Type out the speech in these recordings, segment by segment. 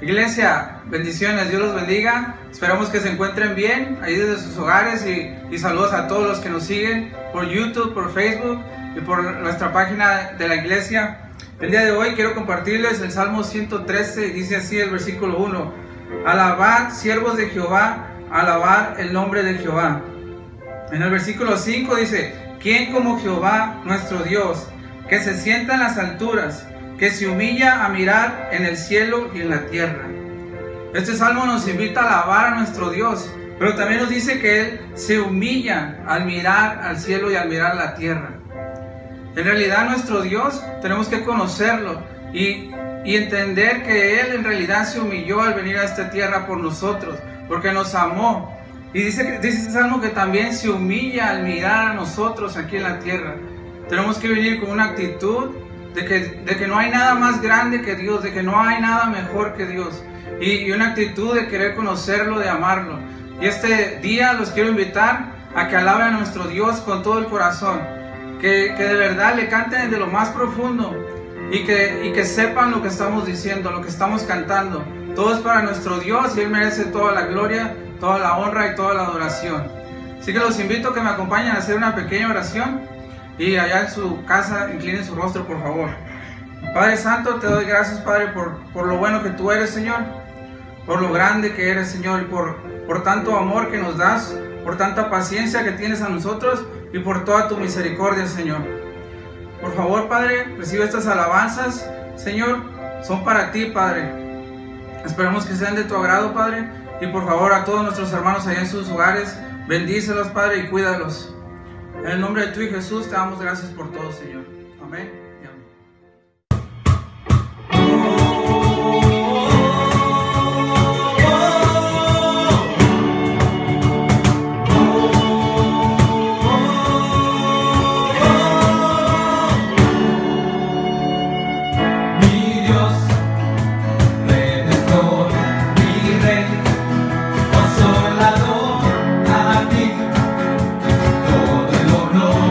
Iglesia, bendiciones, Dios los bendiga. Esperamos que se encuentren bien ahí desde sus hogares y saludos a todos los que nos siguen por YouTube, por Facebook y por nuestra página de la iglesia. El día de hoy quiero compartirles el Salmo 113 y dice así el versículo 1: Alabad, siervos de Jehová, alabad el nombre de Jehová. En el versículo 5 dice: ¿Quién como Jehová nuestro Dios, que se sienta en las alturas, que se humilla a mirar en el cielo y en la tierra? Este salmo nos invita a alabar a nuestro Dios, pero también nos dice que Él se humilla al mirar al cielo y al mirar la tierra. En realidad nuestro Dios tenemos que conocerlo y entender que Él en realidad se humilló al venir a esta tierra por nosotros, porque nos amó. Y dice este salmo que también se humilla al mirar a nosotros aquí en la tierra. Tenemos que venir con una actitud de que no hay nada más grande que Dios, de que no hay nada mejor que Dios, y una actitud de querer conocerlo, de amarlo. Y este día los quiero invitar a que alaben a nuestro Dios con todo el corazón, que de verdad le canten desde lo más profundo y que sepan lo que estamos diciendo, lo que estamos cantando. Todo es para nuestro Dios y Él merece toda la gloria, toda la honra y toda la adoración. Así que los invito a que me acompañen a hacer una pequeña oración, y allá en su casa inclinen su rostro, por favor. Padre Santo, te doy gracias, Padre, por lo bueno que tú eres, Señor, por lo grande que eres, Señor, y por tanto amor que nos das, por tanta paciencia que tienes a nosotros y por toda tu misericordia, Señor. Por favor, Padre, recibe estas alabanzas, Señor, son para ti, Padre. Esperamos que sean de tu agrado, Padre, y por favor a todos nuestros hermanos allá en sus hogares, bendícelos, Padre, y cuídalos. En el nombre de tu Hijo Jesús te damos gracias por todo, Señor. Amén y amén. Todo el honor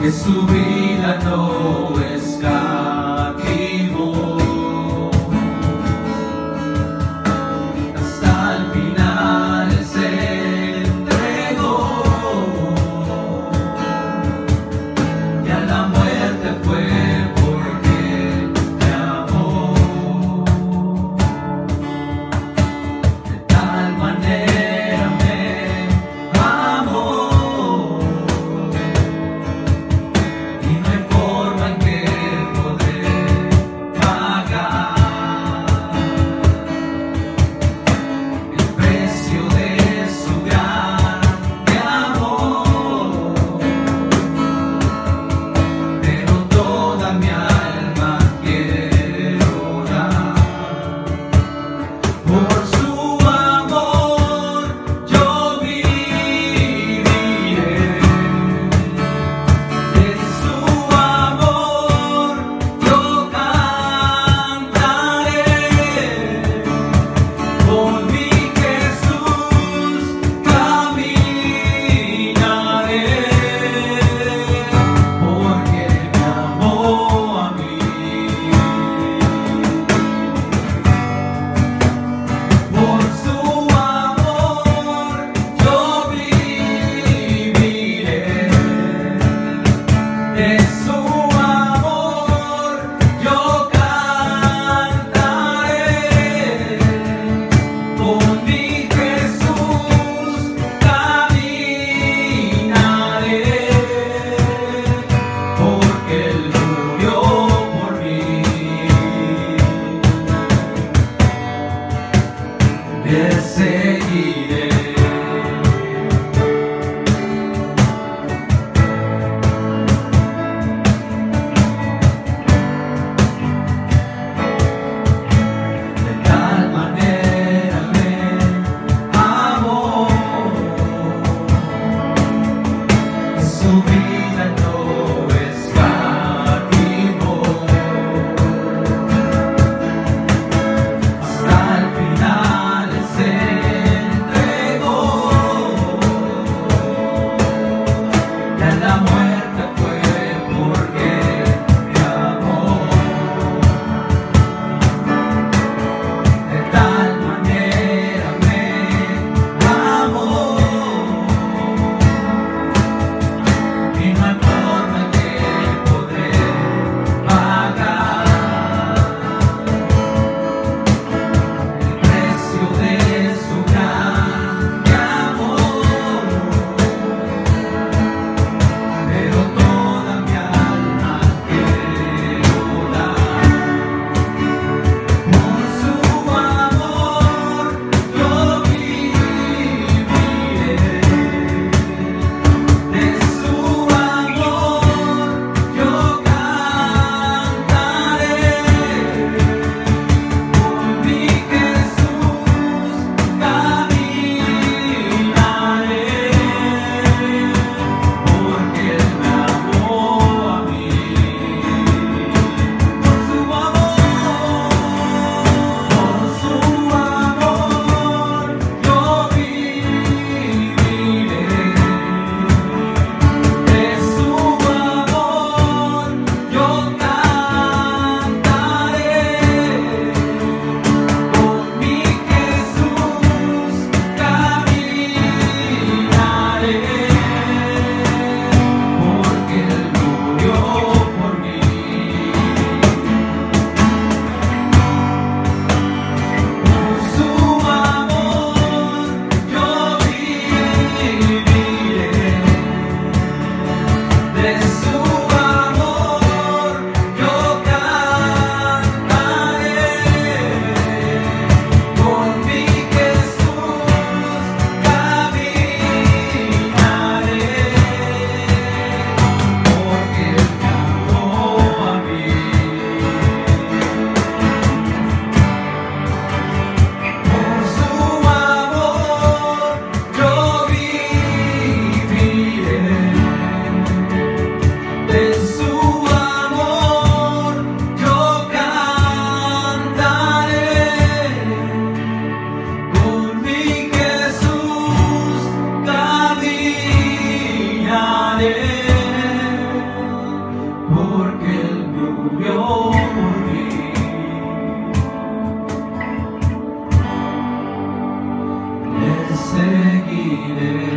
que su vida no escatimó. Hasta el final Él se entregó, y a la muerte fue porque te amó. De tal manera me amó, y seguiré.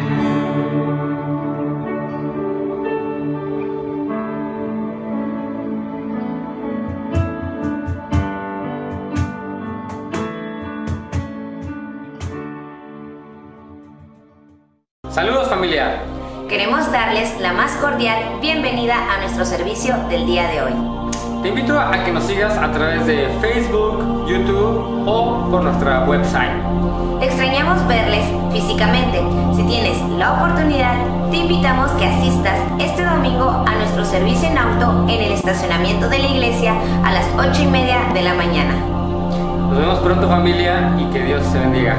Saludos familia. Queremos darles la más cordial bienvenida a nuestro servicio del día de hoy. Te invito a que nos sigas a través de Facebook, YouTube o por nuestra website. Extrañamos verles físicamente. Si tienes la oportunidad, te invitamos que asistas este domingo a nuestro servicio en auto en el estacionamiento de la iglesia a las 8:30 de la mañana. Nos vemos pronto familia y que Dios te bendiga.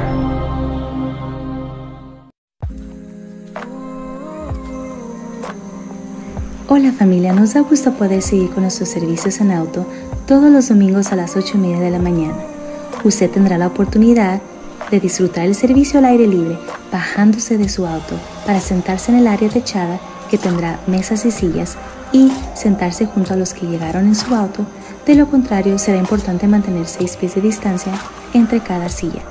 Hola familia, nos da gusto poder seguir con nuestros servicios en auto todos los domingos a las 8:30 de la mañana. Usted tendrá la oportunidad de disfrutar el servicio al aire libre bajándose de su auto para sentarse en el área techada que tendrá mesas y sillas y sentarse junto a los que llegaron en su auto. De lo contrario, será importante mantener 6 pies de distancia entre cada silla.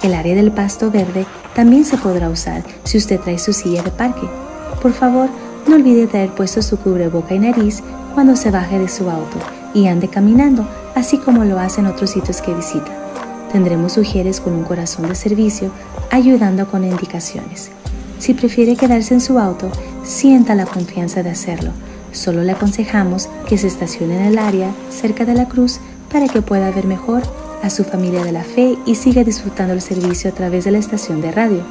El área del pasto verde también se podrá usar si usted trae su silla de parque. Por favor, no olvide traer puesto su cubreboca y nariz cuando se baje de su auto y ande caminando, así como lo hace en otros sitios que visita. Tendremos ujieres con un corazón de servicio ayudando con indicaciones. Si prefiere quedarse en su auto, sienta la confianza de hacerlo. Solo le aconsejamos que se estacione en el área cerca de la cruz para que pueda ver mejor a su familia de la fe y siga disfrutando el servicio a través de la estación de radio.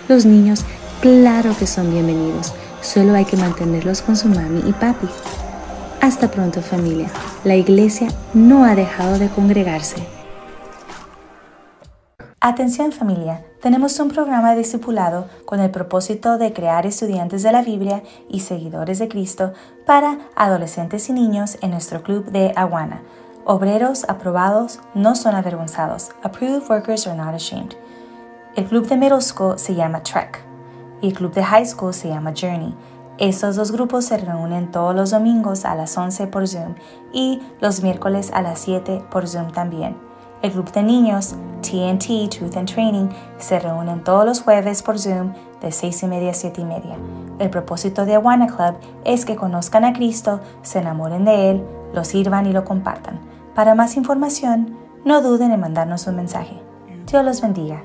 Los niños, claro que son bienvenidos. Solo hay que mantenerlos con su mami y papi. Hasta pronto familia. La iglesia no ha dejado de congregarse. Atención familia, tenemos un programa de discipulado con el propósito de crear estudiantes de la Biblia y seguidores de Cristo para adolescentes y niños en nuestro club de Awana. Obreros aprobados no son avergonzados. Approved workers are not ashamed. El club de middle school se llama Trek y el club de high school se llama Journey. Estos dos grupos se reúnen todos los domingos a las 11 por Zoom y los miércoles a las 7 por Zoom también. El club de niños, TNT, Truth and Training, se reúnen todos los jueves por Zoom de 6:30 a 7:30. El propósito de Awana Club es que conozcan a Cristo, se enamoren de Él, lo sirvan y lo compartan. Para más información, no duden en mandarnos un mensaje. Dios los bendiga.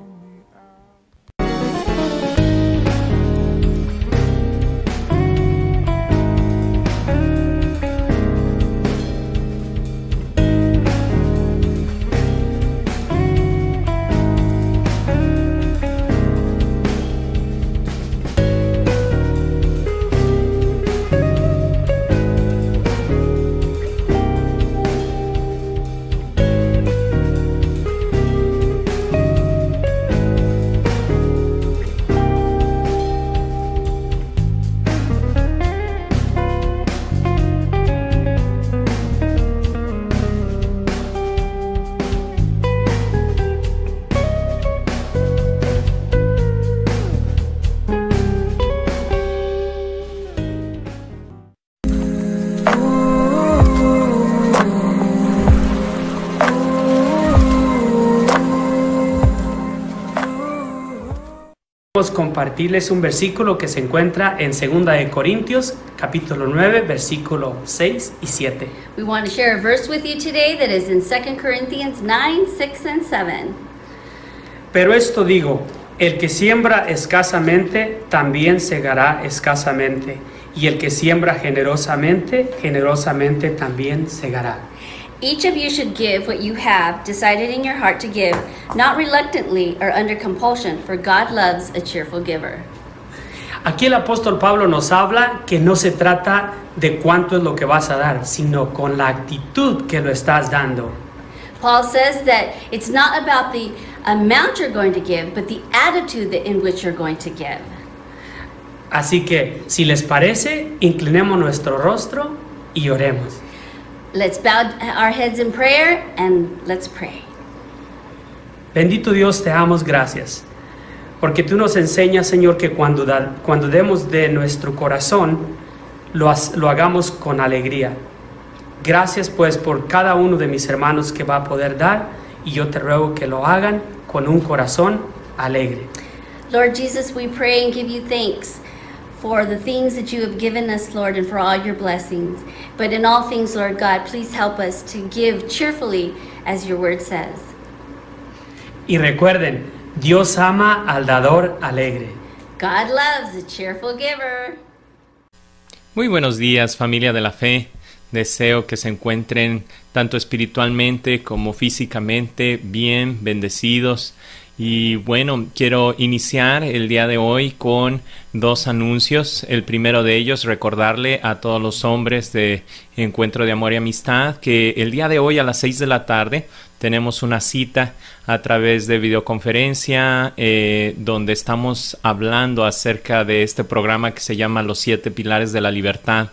Compartirles un versículo que se encuentra en 2 de Corintios, capítulo 9, versículo 6 y 7. We want to share a verse with you today that is in 2 Corinthians 9, 6 and 7. Pero esto digo, el que siembra escasamente, también segará escasamente, y el que siembra generosamente, generosamente también segará. Each of you should give what you have decided in your heart to give, not reluctantly or under compulsion, for God loves a cheerful giver. Aquí el apóstol Pablo nos habla que no se trata de cuánto es lo que vas a dar, sino con la actitud que lo estás dando. Paul says that it's not about the amount you're going to give, but the attitude in which you're going to give. Así que, si les parece, inclinemos nuestro rostro y oremos. Let's bow our heads in prayer and let's pray. Bendito Dios, te damos gracias, porque tú nos enseñas, Señor, que cuando demos de nuestro corazón, lo hagamos con alegría. Gracias pues por cada uno de mis hermanos que va a poder dar, y yo te ruego que lo hagan con un corazón alegre. Lord Jesus, we pray and give you thanks for the things that you have given us, Lord, and for all your blessings. But in all things, Lord God, please help us to give cheerfully, as your word says. Y recuerden, Dios ama al dador alegre. God loves a cheerful giver. Muy buenos días, familia de la fe. Deseo que se encuentren tanto espiritualmente como físicamente bien, bendecidos. Y bueno, quiero iniciar el día de hoy con dos anuncios. El primero de ellos, recordarle a todos los hombres de Encuentro de Amor y Amistad que el día de hoy a las 6 de la tarde tenemos una cita a través de videoconferencia donde estamos hablando acerca de este programa que se llama Los 7 Pilares de la Libertad.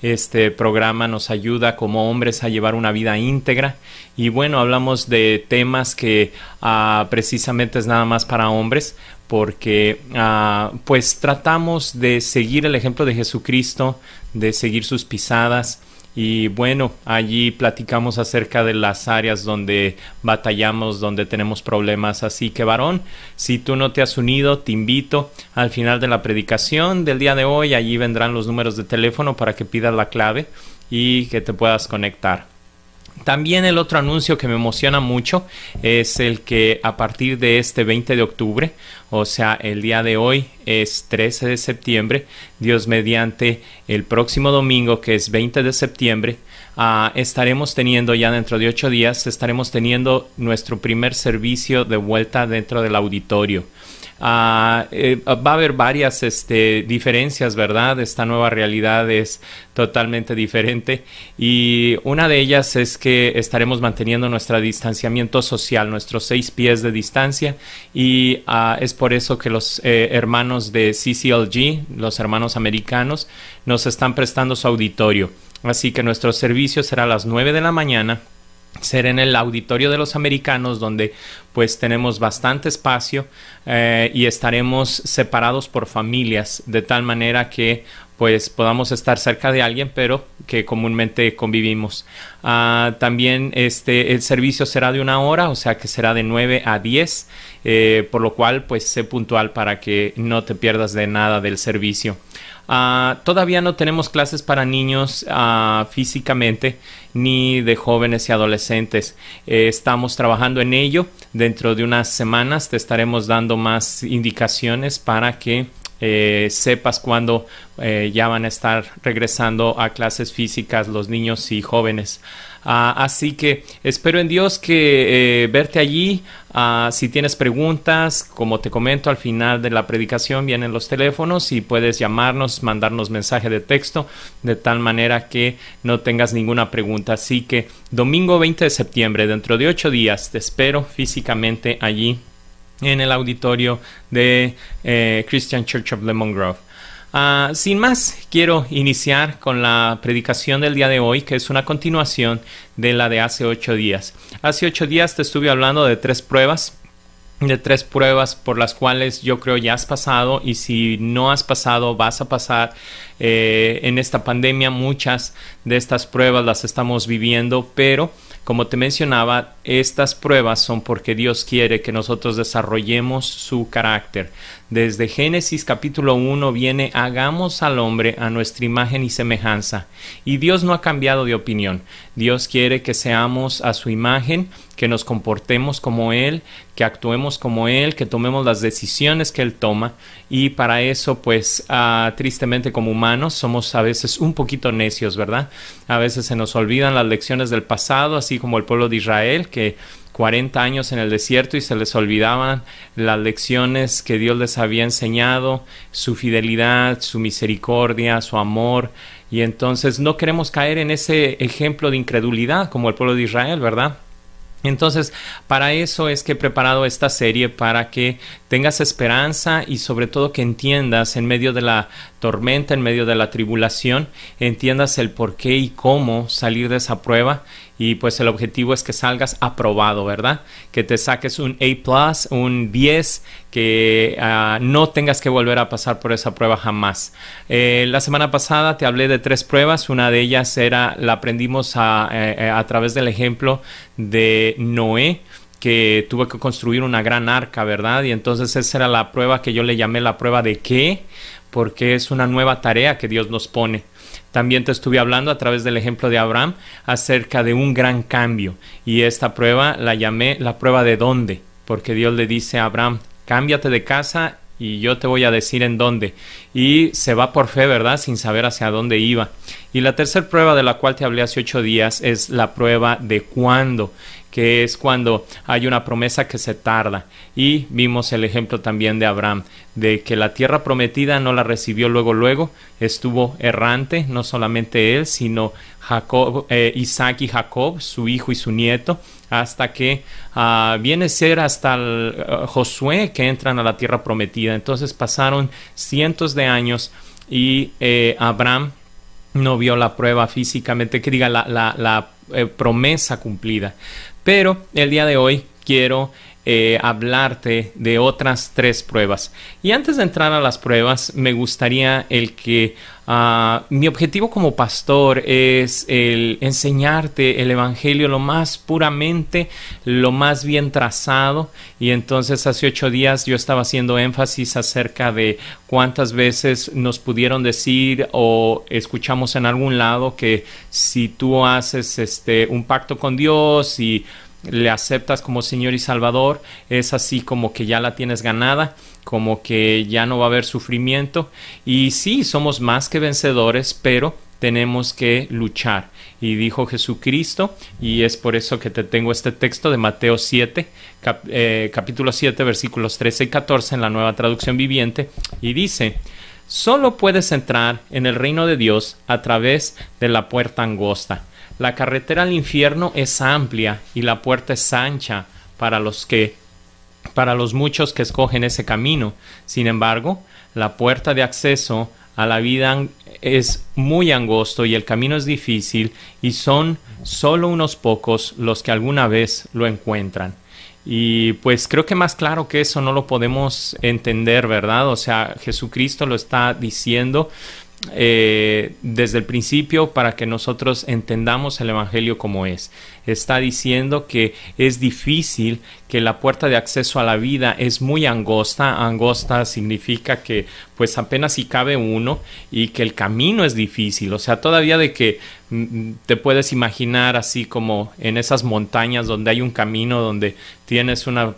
Este programa nos ayuda como hombres a llevar una vida íntegra y bueno, hablamos de temas que precisamente es nada más para hombres porque pues tratamos de seguir el ejemplo de Jesucristo, de seguir sus pisadas. Y bueno, allí platicamos acerca de las áreas donde batallamos, donde tenemos problemas. Así que varón, si tú no te has unido, te invito al final de la predicación del día de hoy. Allí vendrán los números de teléfono para que pidas la clave y que te puedas conectar. También el otro anuncio que me emociona mucho es el que a partir de este 20 de octubre, o sea, el día de hoy es 13 de septiembre, Dios mediante el próximo domingo que es 20 de septiembre, estaremos teniendo ya dentro de 8 días, estaremos teniendo nuestro primer servicio de vuelta dentro del auditorio. Va a haber varias diferencias, ¿verdad? Esta nueva realidad es totalmente diferente y una de ellas es que estaremos manteniendo nuestro distanciamiento social, nuestros 6 pies de distancia y es por eso que los hermanos de CCLG, los hermanos americanos, nos están prestando su auditorio. Así que nuestro servicio será a las 9 de la mañana. Será en el auditorio de los americanos donde pues tenemos bastante espacio y estaremos separados por familias de tal manera que pues podamos estar cerca de alguien pero que comúnmente convivimos. También el servicio será de 1 hora, o sea que será de 9 a 10, por lo cual pues sé puntual para que no te pierdas de nada del servicio. Todavía no tenemos clases para niños físicamente ni de jóvenes y adolescentes. Estamos trabajando en ello. Dentro de unas semanas te estaremos dando más indicaciones para que sepas cuándo ya van a estar regresando a clases físicas los niños y jóvenes. Así que espero en Dios que verte allí. Si tienes preguntas, como te comento, al final de la predicación vienen los teléfonos y puedes llamarnos, mandarnos mensaje de texto, de tal manera que no tengas ninguna pregunta. Así que domingo 20 de septiembre, dentro de 8 días, te espero físicamente allí en el auditorio de Christian Church of Lemon Grove. Sin más, quiero iniciar con la predicación del día de hoy, que es una continuación de la de hace 8 días. Hace 8 días te estuve hablando de 3 pruebas, por las cuales yo creo ya has pasado, y si no has pasado, vas a pasar. En esta pandemia muchas de estas pruebas las estamos viviendo, pero como te mencionaba, estas pruebas son porque Dios quiere que nosotros desarrollemos su carácter. Desde Génesis capítulo 1 viene: hagamos al hombre a nuestra imagen y semejanza. Y Dios no ha cambiado de opinión. Dios quiere que seamos a su imagen, que nos comportemos como Él, que actuemos como Él, que tomemos las decisiones que Él toma. Y para eso, pues, tristemente como humanos, somos a veces un poquito necios, ¿verdad? A veces se nos olvidan las lecciones del pasado, así como el pueblo de Israel, que 40 años en el desierto y se les olvidaban las lecciones que Dios les había enseñado, su fidelidad, su misericordia, su amor. Y entonces no queremos caer en ese ejemplo de incredulidad como el pueblo de Israel, ¿verdad? Entonces, para eso es que he preparado esta serie, para que tengas esperanza y sobre todo que entiendas en medio de la tormenta, en medio de la tribulación, entiendas el por qué y cómo salir de esa prueba. Y pues el objetivo es que salgas aprobado, ¿verdad? Que te saques un A+, un 10, que no tengas que volver a pasar por esa prueba jamás. La semana pasada te hablé de 3 pruebas. Una de ellas la aprendimos a través del ejemplo de Noé, que tuvo que construir una gran arca, ¿verdad? Y entonces esa era la prueba que yo le llamé la prueba de qué, porque es una nueva tarea que Dios nos pone. También te estuve hablando a través del ejemplo de Abraham acerca de un gran cambio, y esta prueba la llamé la prueba de dónde, porque Dios le dice a Abraham, cámbiate de casa y yo te voy a decir en dónde. Y se va por fe, ¿verdad? Sin saber hacia dónde iba. Y la tercera prueba de la cual te hablé hace 8 días es la prueba de cuándo, que es cuando hay una promesa que se tarda. Y vimos el ejemplo también de Abraham, de que la tierra prometida no la recibió luego, estuvo errante, no solamente él, sino Isaac y Jacob, su hijo y su nieto, hasta que viene a ser hasta Josué, que entran a la tierra prometida. Entonces pasaron cientos de años y Abraham no vio la prueba físicamente, que diga la promesa cumplida. Pero el día de hoy quiero hablarte de otras 3 pruebas. Y antes de entrar a las pruebas, me gustaría mi objetivo como pastor es el enseñarte el evangelio lo más puramente, lo más bien trazado. Y entonces hace 8 días yo estaba haciendo énfasis acerca de cuántas veces nos pudieron decir o escuchamos en algún lado que si tú haces un pacto con Dios y le aceptas como Señor y Salvador, es así como que ya la tienes ganada, como que ya no va a haber sufrimiento. Y sí, somos más que vencedores, pero tenemos que luchar. Y dijo Jesucristo, y es por eso que te tengo este texto de Mateo 7, capítulo 7, versículos 13 y 14 en la Nueva Traducción Viviente, y dice: solo puedes entrar en el reino de Dios a través de la puerta angosta. La carretera al infierno es amplia y la puerta es ancha para los muchos que escogen ese camino. Sin embargo, la puerta de acceso a la vida es muy angosto y el camino es difícil, y son solo unos pocos los que alguna vez lo encuentran. Y pues creo que más claro que eso no lo podemos entender, ¿verdad? O sea, Jesucristo lo está diciendo desde el principio para que nosotros entendamos el evangelio como es. Está diciendo que es difícil, que la puerta de acceso a la vida es muy angosta. Angosta significa que pues apenas si cabe uno, y que el camino es difícil. O sea, todavía de que te puedes imaginar así como en esas montañas donde hay un camino, donde tienes una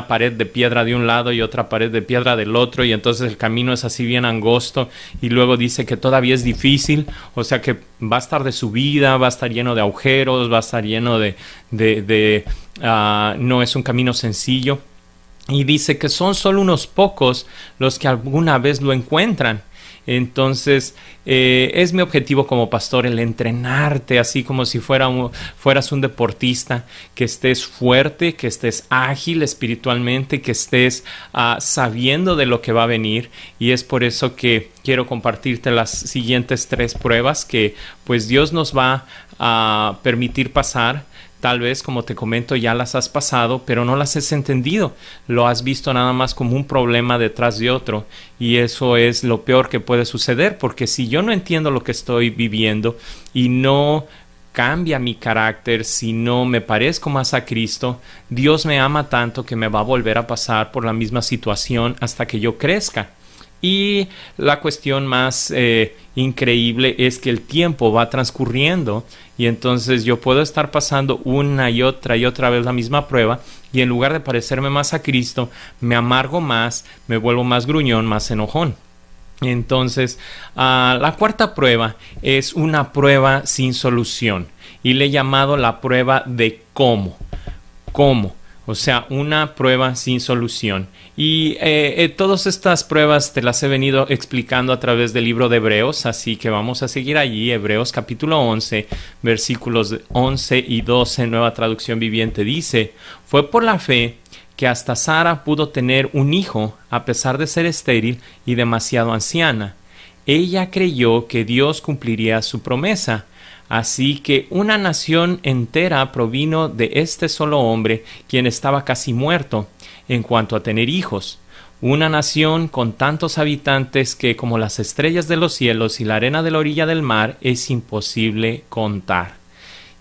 pared de piedra de un lado y otra pared de piedra del otro, y entonces el camino es así bien angosto, y luego dice que todavía es difícil. O sea que va a estar de subida, va a estar lleno de agujeros, va a estar lleno no es un camino sencillo. Y dice que son solo unos pocos los que alguna vez lo encuentran. Entonces es mi objetivo como pastor el entrenarte así como si fueras un deportista, que estés fuerte, que estés ágil espiritualmente, que estés sabiendo de lo que va a venir. Y es por eso que quiero compartirte las siguientes 3 pruebas que pues Dios nos va a permitir pasar. Tal vez, como te comento, ya las has pasado, pero no las has entendido. Lo has visto nada más como un problema detrás de otro. Y eso es lo peor que puede suceder, porque si yo no entiendo lo que estoy viviendo y no cambia mi carácter, si no me parezco más a Cristo, Dios me ama tanto que me va a volver a pasar por la misma situación hasta que yo crezca. Y la cuestión más increíble es que el tiempo va transcurriendo, y entonces yo puedo estar pasando una y otra vez la misma prueba, y en lugar de parecerme más a Cristo, me amargo más, me vuelvo más gruñón, más enojón. Entonces, la 4ª prueba es una prueba sin solución, y le he llamado la prueba de cómo. ¿Cómo? O sea, una prueba sin solución. Y todas estas pruebas te las he venido explicando a través del libro de Hebreos, así que vamos a seguir allí. Hebreos capítulo 11, versículos 11 y 12, Nueva Traducción Viviente, dice: fue por la fe que hasta Sara pudo tener un hijo a pesar de ser estéril y demasiado anciana. Ella creyó que Dios cumpliría su promesa. Así que una nación entera provino de este solo hombre, quien estaba casi muerto en cuanto a tener hijos. Una nación con tantos habitantes que, como las estrellas de los cielos y la arena de la orilla del mar, es imposible contar.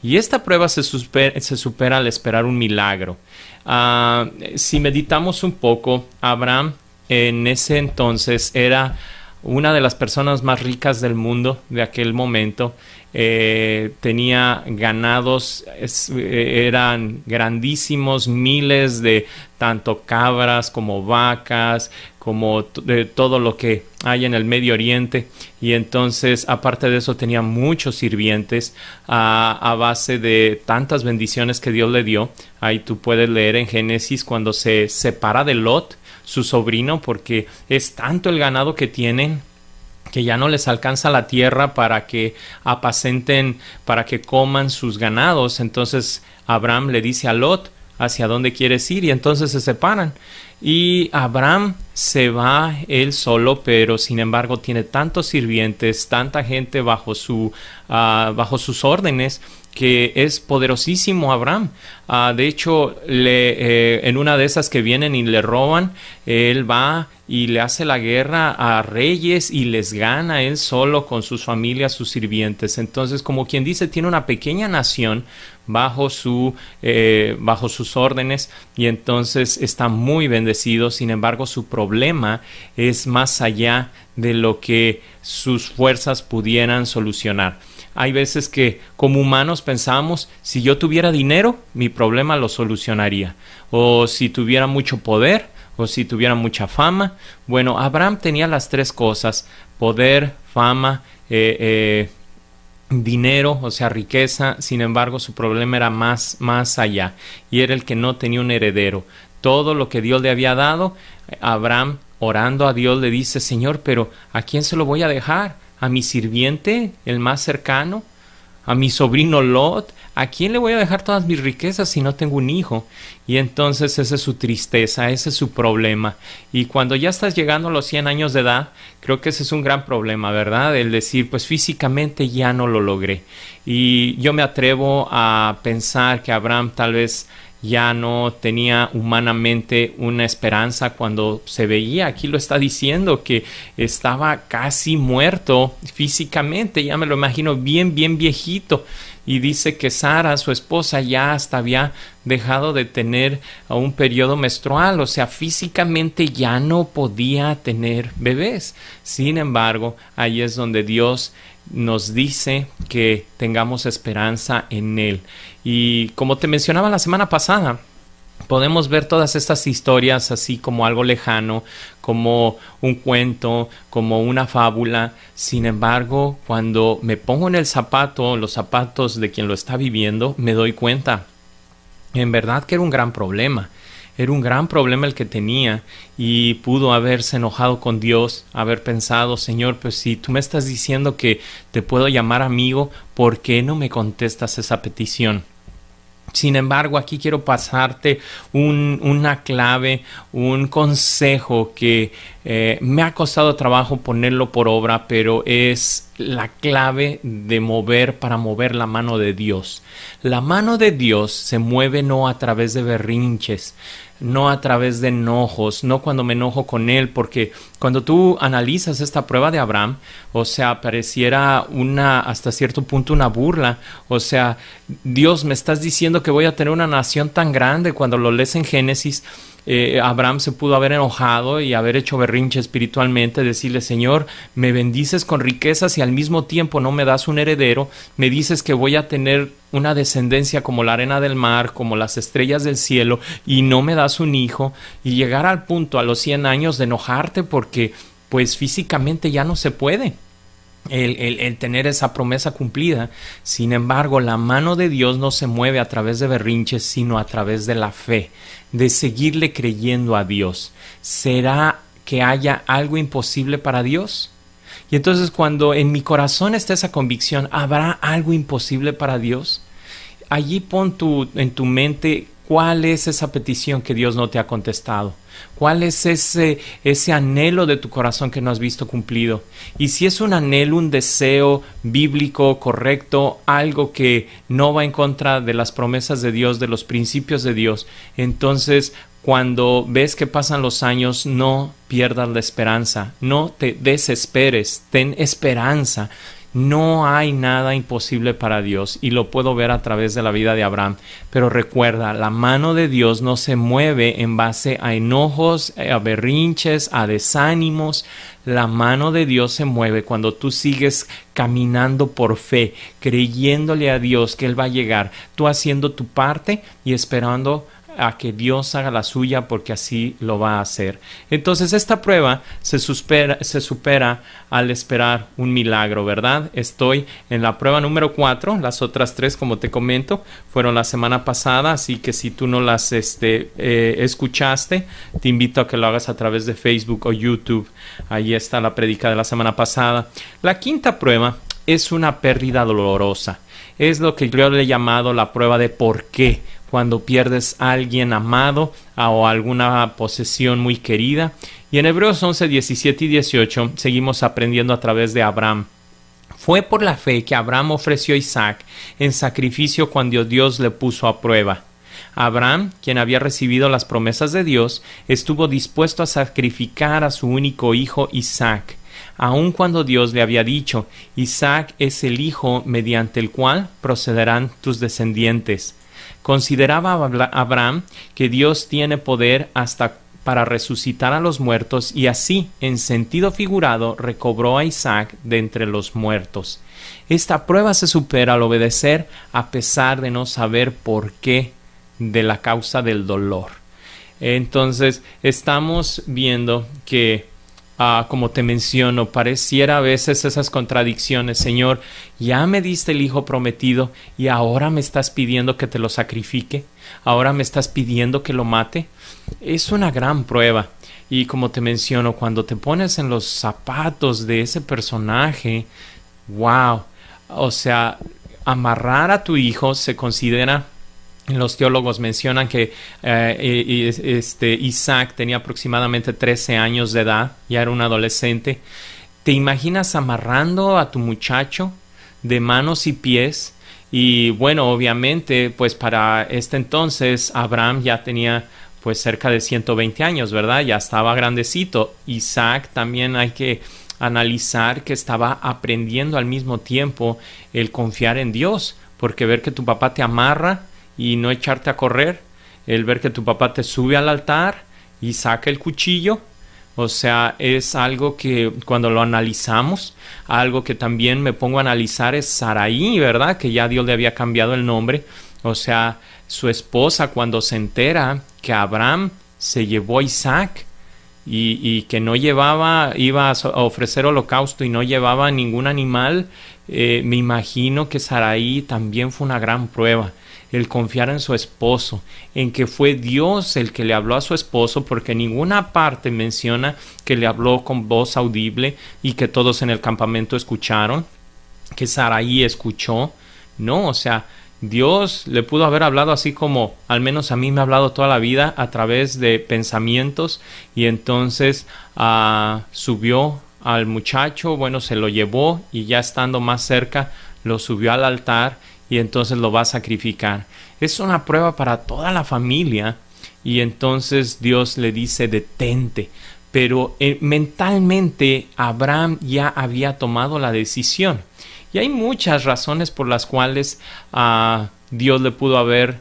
Y esta prueba se supera al esperar un milagro. Si meditamos un poco, Abraham en ese entonces era una de las personas más ricas del mundo de aquel momento. Tenía ganados, eran grandísimos, miles de tanto cabras como vacas, como de todo lo que hay en el Medio Oriente. Y entonces, aparte de eso, tenía muchos sirvientes a base de tantas bendiciones que Dios le dio. Ahí tú puedes leer en Génesis cuando se separa de Lot, su sobrino, porque es tanto el ganado que tienen que ya no les alcanza la tierra para que apacenten, para que coman sus ganados. Entonces Abraham le dice a Lot, ¿hacia dónde quieres ir? Y entonces se separan. Y Abraham se va él solo, pero sin embargo tiene tantos sirvientes, tanta gente bajo sus órdenes, que es poderosísimo Abraham. De hecho, en una de esas que vienen y le roban, él va y le hace la guerra a reyes y les gana él solo con sus familias, sus sirvientes. Entonces, como quien dice, tiene una pequeña nación bajo sus órdenes, y entonces está muy bendecido. Sin embargo, su problema es más allá de lo que sus fuerzas pudieran solucionar. Hay veces que como humanos pensamos, si yo tuviera dinero, mi problema lo solucionaría. O si tuviera mucho poder, o si tuviera mucha fama. Bueno, Abraham tenía las tres cosas: poder, fama, dinero, o sea, riqueza. Sin embargo, su problema era más allá, y era el que no tenía un heredero. Todo lo que Dios le había dado, Abraham, orando a Dios, le dice: Señor, pero ¿a quién se lo voy a dejar? ¿A mi sirviente, el más cercano? ¿A mi sobrino Lot? ¿A quién le voy a dejar todas mis riquezas si no tengo un hijo? Y entonces esa es su tristeza, ese es su problema. Y cuando ya estás llegando a los 100 años de edad, creo que ese es un gran problema, ¿verdad? El decir, pues físicamente ya no lo logré. Y yo me atrevo a pensar que Abraham tal vez ya no tenía humanamente una esperanza cuando se veía. Aquí lo está diciendo, que estaba casi muerto físicamente. Ya me lo imagino bien viejito. Y dice que Sara, su esposa, ya hasta había dejado de tener un periodo menstrual. O sea, físicamente ya no podía tener bebés. Sin embargo, ahí es donde Dios nos dice que tengamos esperanza en Él. Y como te mencionaba la semana pasada, podemos ver todas estas historias así como algo lejano, como un cuento, como una fábula. Sin embargo, cuando me pongo en los zapatos de quien lo está viviendo, me doy cuenta, en verdad, que era un gran problema. Era un gran problema el que tenía, y pudo haberse enojado con Dios, haber pensado: Señor, pues si tú me estás diciendo que te puedo llamar amigo, ¿por qué no me contestas esa petición? Sin embargo, aquí quiero pasarte una clave, un consejo que me ha costado trabajo ponerlo por obra, pero es la clave para mover la mano de Dios. La mano de Dios se mueve no a través de berrinches, no a través de enojos, no cuando me enojo con Él, porque cuando tú analizas esta prueba de Abraham, o sea, pareciera hasta cierto punto una burla. O sea, Dios, me estás diciendo que voy a tener una nación tan grande. Cuando lo lees en Génesis, Abraham se pudo haber enojado y haber hecho berrinche espiritualmente, decirle: Señor, me bendices con riquezas y al mismo tiempo no me das un heredero. Me dices que voy a tener una descendencia como la arena del mar, como las estrellas del cielo, y no me das un hijo. Y llegar al punto a los 100 años de enojarte porque pues físicamente ya no se puede el tener esa promesa cumplida. Sin embargo, la mano de Dios no se mueve a través de berrinches, sino a través de la fe, de seguirle creyendo a Dios. ¿Será que haya algo imposible para Dios? Y entonces, cuando en mi corazón está esa convicción, ¿habrá algo imposible para Dios? Allí pon en tu mente cuál es esa petición que Dios no te ha contestado. ¿Cuál es ese anhelo de tu corazón que no has visto cumplido? Y si es un anhelo, un deseo bíblico, correcto, algo que no va en contra de las promesas de Dios, de los principios de Dios, entonces cuando ves que pasan los años, no pierdas la esperanza, no te desesperes, ten esperanza. No hay nada imposible para Dios y lo puedo ver a través de la vida de Abraham. Pero recuerda, la mano de Dios no se mueve en base a enojos, a berrinches, a desánimos. La mano de Dios se mueve cuando tú sigues caminando por fe, creyéndole a Dios que Él va a llegar, tú haciendo tu parte y esperando a que Dios haga la suya, porque así lo va a hacer. Entonces esta prueba se supera al esperar un milagro, ¿verdad? Estoy en la prueba número 4, las otras 3, como te comento, fueron la semana pasada, así que si tú no las escuchaste, te invito a que lo hagas a través de Facebook o YouTube. Ahí está la prédica de la semana pasada. La quinta prueba es una pérdida dolorosa. Es lo que yo le he llamado la prueba de por qué. Cuando pierdes a alguien amado o alguna posesión muy querida. Y en Hebreos 11, 17 y 18 seguimos aprendiendo a través de Abraham. Fue por la fe que Abraham ofreció a Isaac en sacrificio cuando Dios le puso a prueba. Abraham, quien había recibido las promesas de Dios, estuvo dispuesto a sacrificar a su único hijo Isaac, aun cuando Dios le había dicho: Isaac es el hijo mediante el cual procederán tus descendientes. Consideraba Abraham que Dios tiene poder hasta para resucitar a los muertos, y así, en sentido figurado, recobró a Isaac de entre los muertos. Esta prueba se supera al obedecer a pesar de no saber por qué, de la causa del dolor. Entonces, estamos viendo que como te menciono, pareciera a veces esas contradicciones. Señor, ya me diste el hijo prometido y ahora me estás pidiendo que te lo sacrifique, ahora me estás pidiendo que lo mate. Es una gran prueba. Y como te menciono, cuando te pones en los zapatos de ese personaje, wow, o sea, amarrar a tu hijo se considera... Los teólogos mencionan que Isaac tenía aproximadamente 13 años de edad, ya era un adolescente. ¿Te imaginas amarrando a tu muchacho de manos y pies? Y bueno, obviamente, pues para este entonces Abraham ya tenía pues cerca de 120 años, ¿verdad? Ya estaba grandecito. Isaac también hay que analizar que estaba aprendiendo al mismo tiempo el confiar en Dios, porque ver que tu papá te amarra y no echarte a correr, el ver que tu papá te sube al altar y saca el cuchillo, o sea, es algo que cuando lo analizamos, algo que también me pongo a analizar es Sarai, ¿verdad? Que ya Dios le había cambiado el nombre. O sea, su esposa, cuando se entera que Abraham se llevó a Isaac y que no iba a ofrecer holocausto y no llevaba ningún animal, me imagino que Sarai también fue una gran prueba. El confiar en su esposo, en que fue Dios el que le habló a su esposo, porque en ninguna parte menciona que le habló con voz audible y que todos en el campamento escucharon, que Sarai escuchó. No, o sea, Dios le pudo haber hablado así como al menos a mí me ha hablado toda la vida, a través de pensamientos, y entonces subió al muchacho, bueno, se lo llevó y ya estando más cerca lo subió al altar y entonces lo va a sacrificar. Es una prueba para toda la familia y entonces Dios le dice detente, pero mentalmente Abraham ya había tomado la decisión y hay muchas razones por las cuales Dios le pudo haber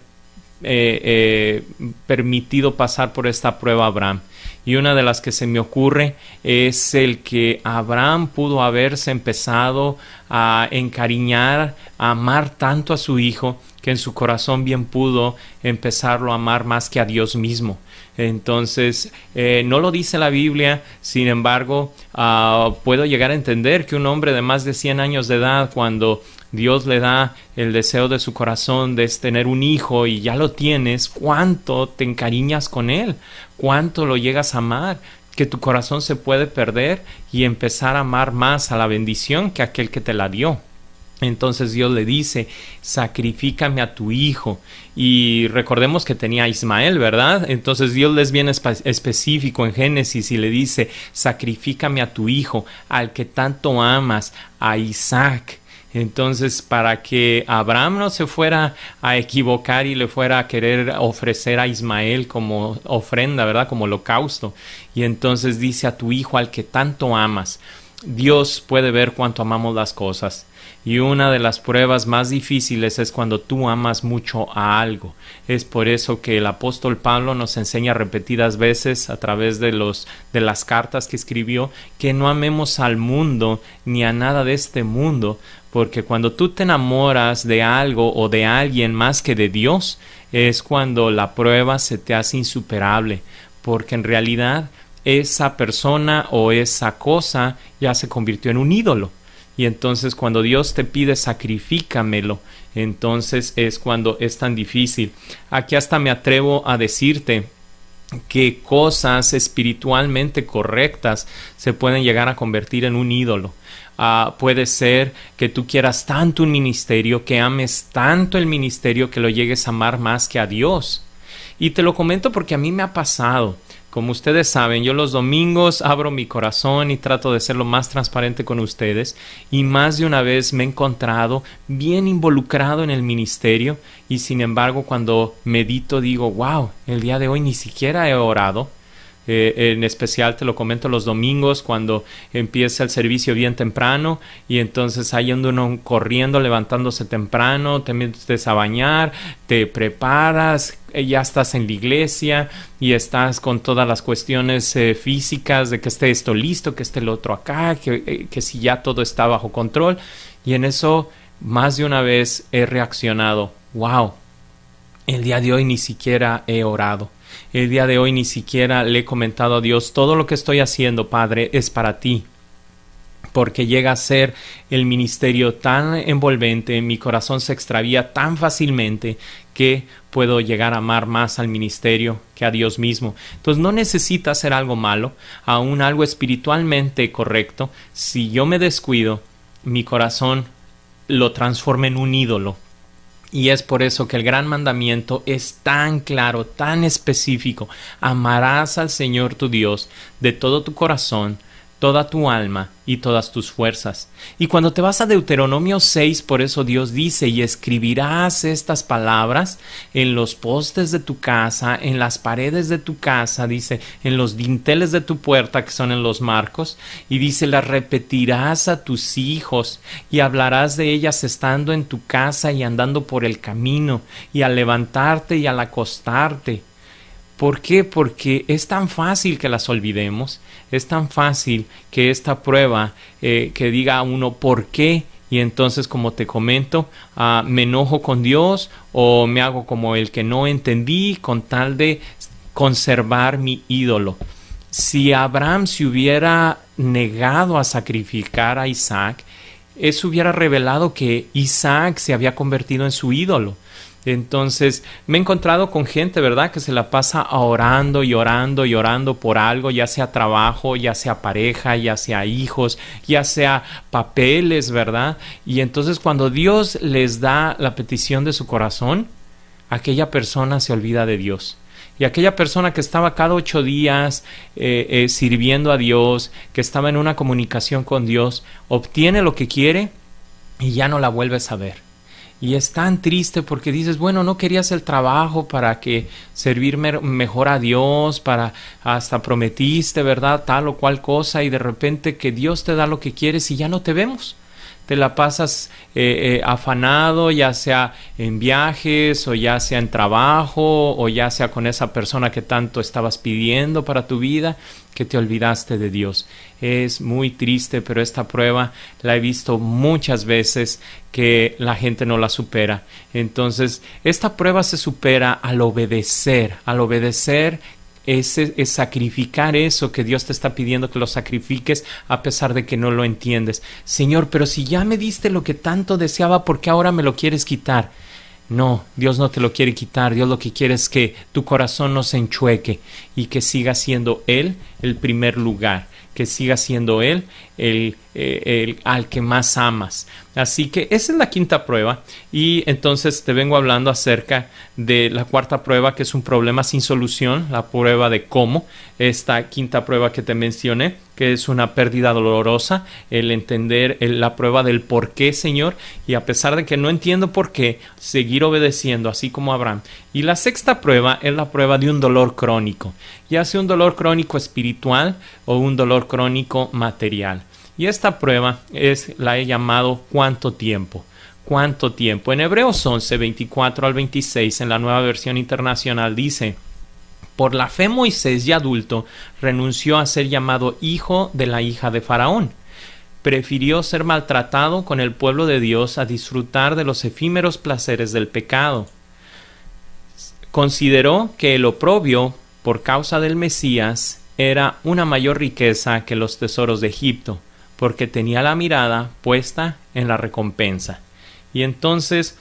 permitido pasar por esta prueba a Abraham. Y una de las que se me ocurre es el que Abraham pudo haberse empezado a encariñar, a amar tanto a su hijo, que en su corazón bien pudo empezarlo a amar más que a Dios mismo. Entonces, no lo dice la Biblia, sin embargo, puedo llegar a entender que un hombre de más de 100 años de edad, cuando Dios le da el deseo de su corazón de tener un hijo y ya lo tienes, ¿cuánto te encariñas con él? ¿Cuánto lo llegas a amar? Que tu corazón se puede perder y empezar a amar más a la bendición que aquel que te la dio. Entonces Dios le dice, sacrifícame a tu hijo. Y recordemos que tenía a Ismael, ¿verdad? Entonces Dios les viene específico en Génesis y le dice, sacrifícame a tu hijo, al que tanto amas, a Isaac. Entonces, para que Abraham no se fuera a equivocar y le fuera a querer ofrecer a Ismael como ofrenda, ¿verdad? Como holocausto. Y entonces dice a tu hijo al que tanto amas. Dios puede ver cuánto amamos las cosas. Y una de las pruebas más difíciles es cuando tú amas mucho a algo. Es por eso que el apóstol Pablo nos enseña repetidas veces a través de las cartas que escribió que no amemos al mundo ni a nada de este mundo, porque cuando tú te enamoras de algo o de alguien más que de Dios, es cuando la prueba se te hace insuperable, porque en realidad esa persona o esa cosa ya se convirtió en un ídolo. Y entonces cuando Dios te pide sacrifícamelo, entonces es cuando es tan difícil. Aquí hasta me atrevo a decirte que cosas espiritualmente correctas se pueden llegar a convertir en un ídolo. Puede ser que tú quieras tanto un ministerio, que ames tanto el ministerio, que lo llegues a amar más que a Dios. Y te lo comento porque a mí me ha pasado. Como ustedes saben, yo los domingos abro mi corazón y trato de ser lo más transparente con ustedes, y más de una vez me he encontrado bien involucrado en el ministerio, y sin embargo cuando medito digo, wow, el día de hoy ni siquiera he orado. En especial te lo comento los domingos cuando empieza el servicio bien temprano, y entonces hay uno corriendo, levantándose temprano, te metes a bañar, te preparas, ya estás en la iglesia y estás con todas las cuestiones físicas de que esté esto listo, que esté el otro acá, que si ya todo está bajo control, y en eso más de una vez he reaccionado, wow, el día de hoy ni siquiera he orado. El día de hoy ni siquiera le he comentado a Dios, todo lo que estoy haciendo, Padre, es para ti. Porque llega a ser el ministerio tan envolvente, mi corazón se extravía tan fácilmente que puedo llegar a amar más al ministerio que a Dios mismo. Entonces no necesita hacer algo malo, aún algo espiritualmente correcto. Si yo me descuido, mi corazón lo transforma en un ídolo. Y es por eso que el gran mandamiento es tan claro, tan específico. Amarás al Señor tu Dios de todo tu corazón, toda tu alma y todas tus fuerzas. Y cuando te vas a Deuteronomio 6, por eso Dios dice, y escribirás estas palabras en los postes de tu casa, en las paredes de tu casa, dice, en los dinteles de tu puerta, que son en los marcos, y dice, las repetirás a tus hijos, y hablarás de ellas estando en tu casa y andando por el camino, y al levantarte y al acostarte. ¿Por qué? Porque es tan fácil que las olvidemos, es tan fácil que esta prueba que diga a uno ¿por qué? Y entonces, como te comento, me enojo con Dios o me hago como el que no entendí con tal de conservar mi ídolo. Si Abraham se hubiera negado a sacrificar a Isaac, eso hubiera revelado que Isaac se había convertido en su ídolo. Entonces me he encontrado con gente, ¿verdad?, que se la pasa orando y orando y orando por algo, ya sea trabajo, ya sea pareja, ya sea hijos, ya sea papeles, ¿verdad? Y entonces cuando Dios les da la petición de su corazón, aquella persona se olvida de Dios. Y aquella persona que estaba cada 8 días sirviendo a Dios, que estaba en una comunicación con Dios, obtiene lo que quiere y ya no la vuelves a ver. Y es tan triste porque dices, bueno, no querías el trabajo para que servir mejor a Dios, para hasta prometiste, ¿verdad?, tal o cual cosa, y de repente que Dios te da lo que quieres y ya no te vemos. Te la pasas afanado, ya sea en viajes, o ya sea en trabajo, o ya sea con esa persona que tanto estabas pidiendo para tu vida, que te olvidaste de Dios. Es muy triste, pero esta prueba la he visto muchas veces que la gente no la supera. Entonces, esta prueba se supera al obedecer. Al obedecer es sacrificar eso que Dios te está pidiendo que lo sacrifiques a pesar de que no lo entiendes. Señor, pero si ya me diste lo que tanto deseaba, ¿por qué ahora me lo quieres quitar? No, Dios no te lo quiere quitar. Dios lo que quiere es que tu corazón no se enchueque y que siga siendo Él el primer lugar, que siga siendo Él el al que más amas. Así que esa es la quinta prueba, y entonces te vengo hablando acerca de la cuarta prueba, que es un problema sin solución, la prueba de cómo. Esta quinta prueba que te mencioné, que es una pérdida dolorosa, el entender la prueba del por qué, Señor, y a pesar de que no entiendo por qué, seguir obedeciendo, así como Abraham. Y la sexta prueba es la prueba de un dolor crónico, ya sea un dolor crónico espiritual o un dolor crónico material. Y esta prueba la he llamado ¿cuánto tiempo? ¿Cuánto tiempo? En Hebreos 11, 24 al 26, en la Nueva Versión Internacional dice: por la fe Moisés, ya adulto, renunció a ser llamado hijo de la hija de Faraón. Prefirió ser maltratado con el pueblo de Dios a disfrutar de los efímeros placeres del pecado. Consideró que el oprobio por causa del Mesías era una mayor riqueza que los tesoros de Egipto, porque tenía la mirada puesta en la recompensa. Y entonces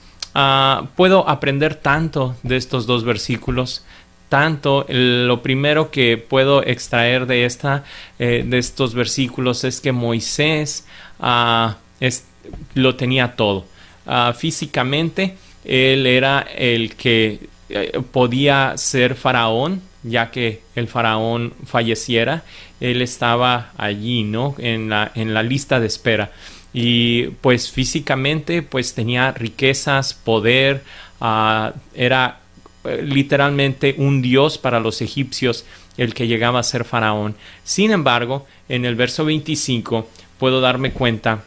puedo aprender tanto de estos dos versículos. Tanto, lo primero que puedo extraer de estos versículos es que Moisés lo tenía todo. Físicamente, él era el que podía ser faraón, ya que el faraón falleciera. Él estaba allí, ¿no? En la lista de espera. Y pues físicamente pues tenía riquezas, poder, era literalmente un dios para los egipcios el que llegaba a ser faraón. Sin embargo, en el verso 25 puedo darme cuenta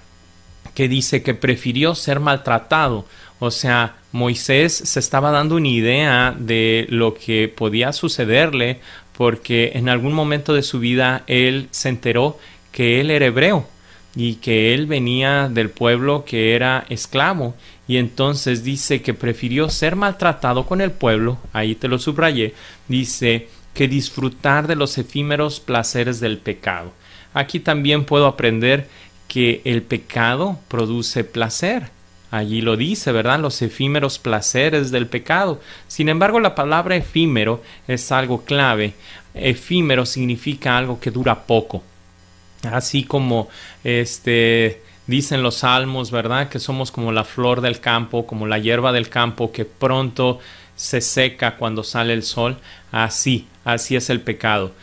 que dice que prefirió ser maltratado. O sea, Moisés se estaba dando una idea de lo que podía sucederle, porque en algún momento de su vida él se enteró que él era hebreo y que él venía del pueblo que era esclavo. Y entonces dice que prefirió ser maltratado con el pueblo, ahí te lo subrayé, dice que disfrutar de los efímeros placeres del pecado. Aquí también puedo aprender que el pecado produce placer. Allí lo dice, ¿verdad? Los efímeros placeres del pecado. Sin embargo, la palabra efímero es algo clave. Efímero significa algo que dura poco. Así como dicen los salmos, ¿verdad? Que somos como la flor del campo, como la hierba del campo que pronto se seca cuando sale el sol. Así es el pecado.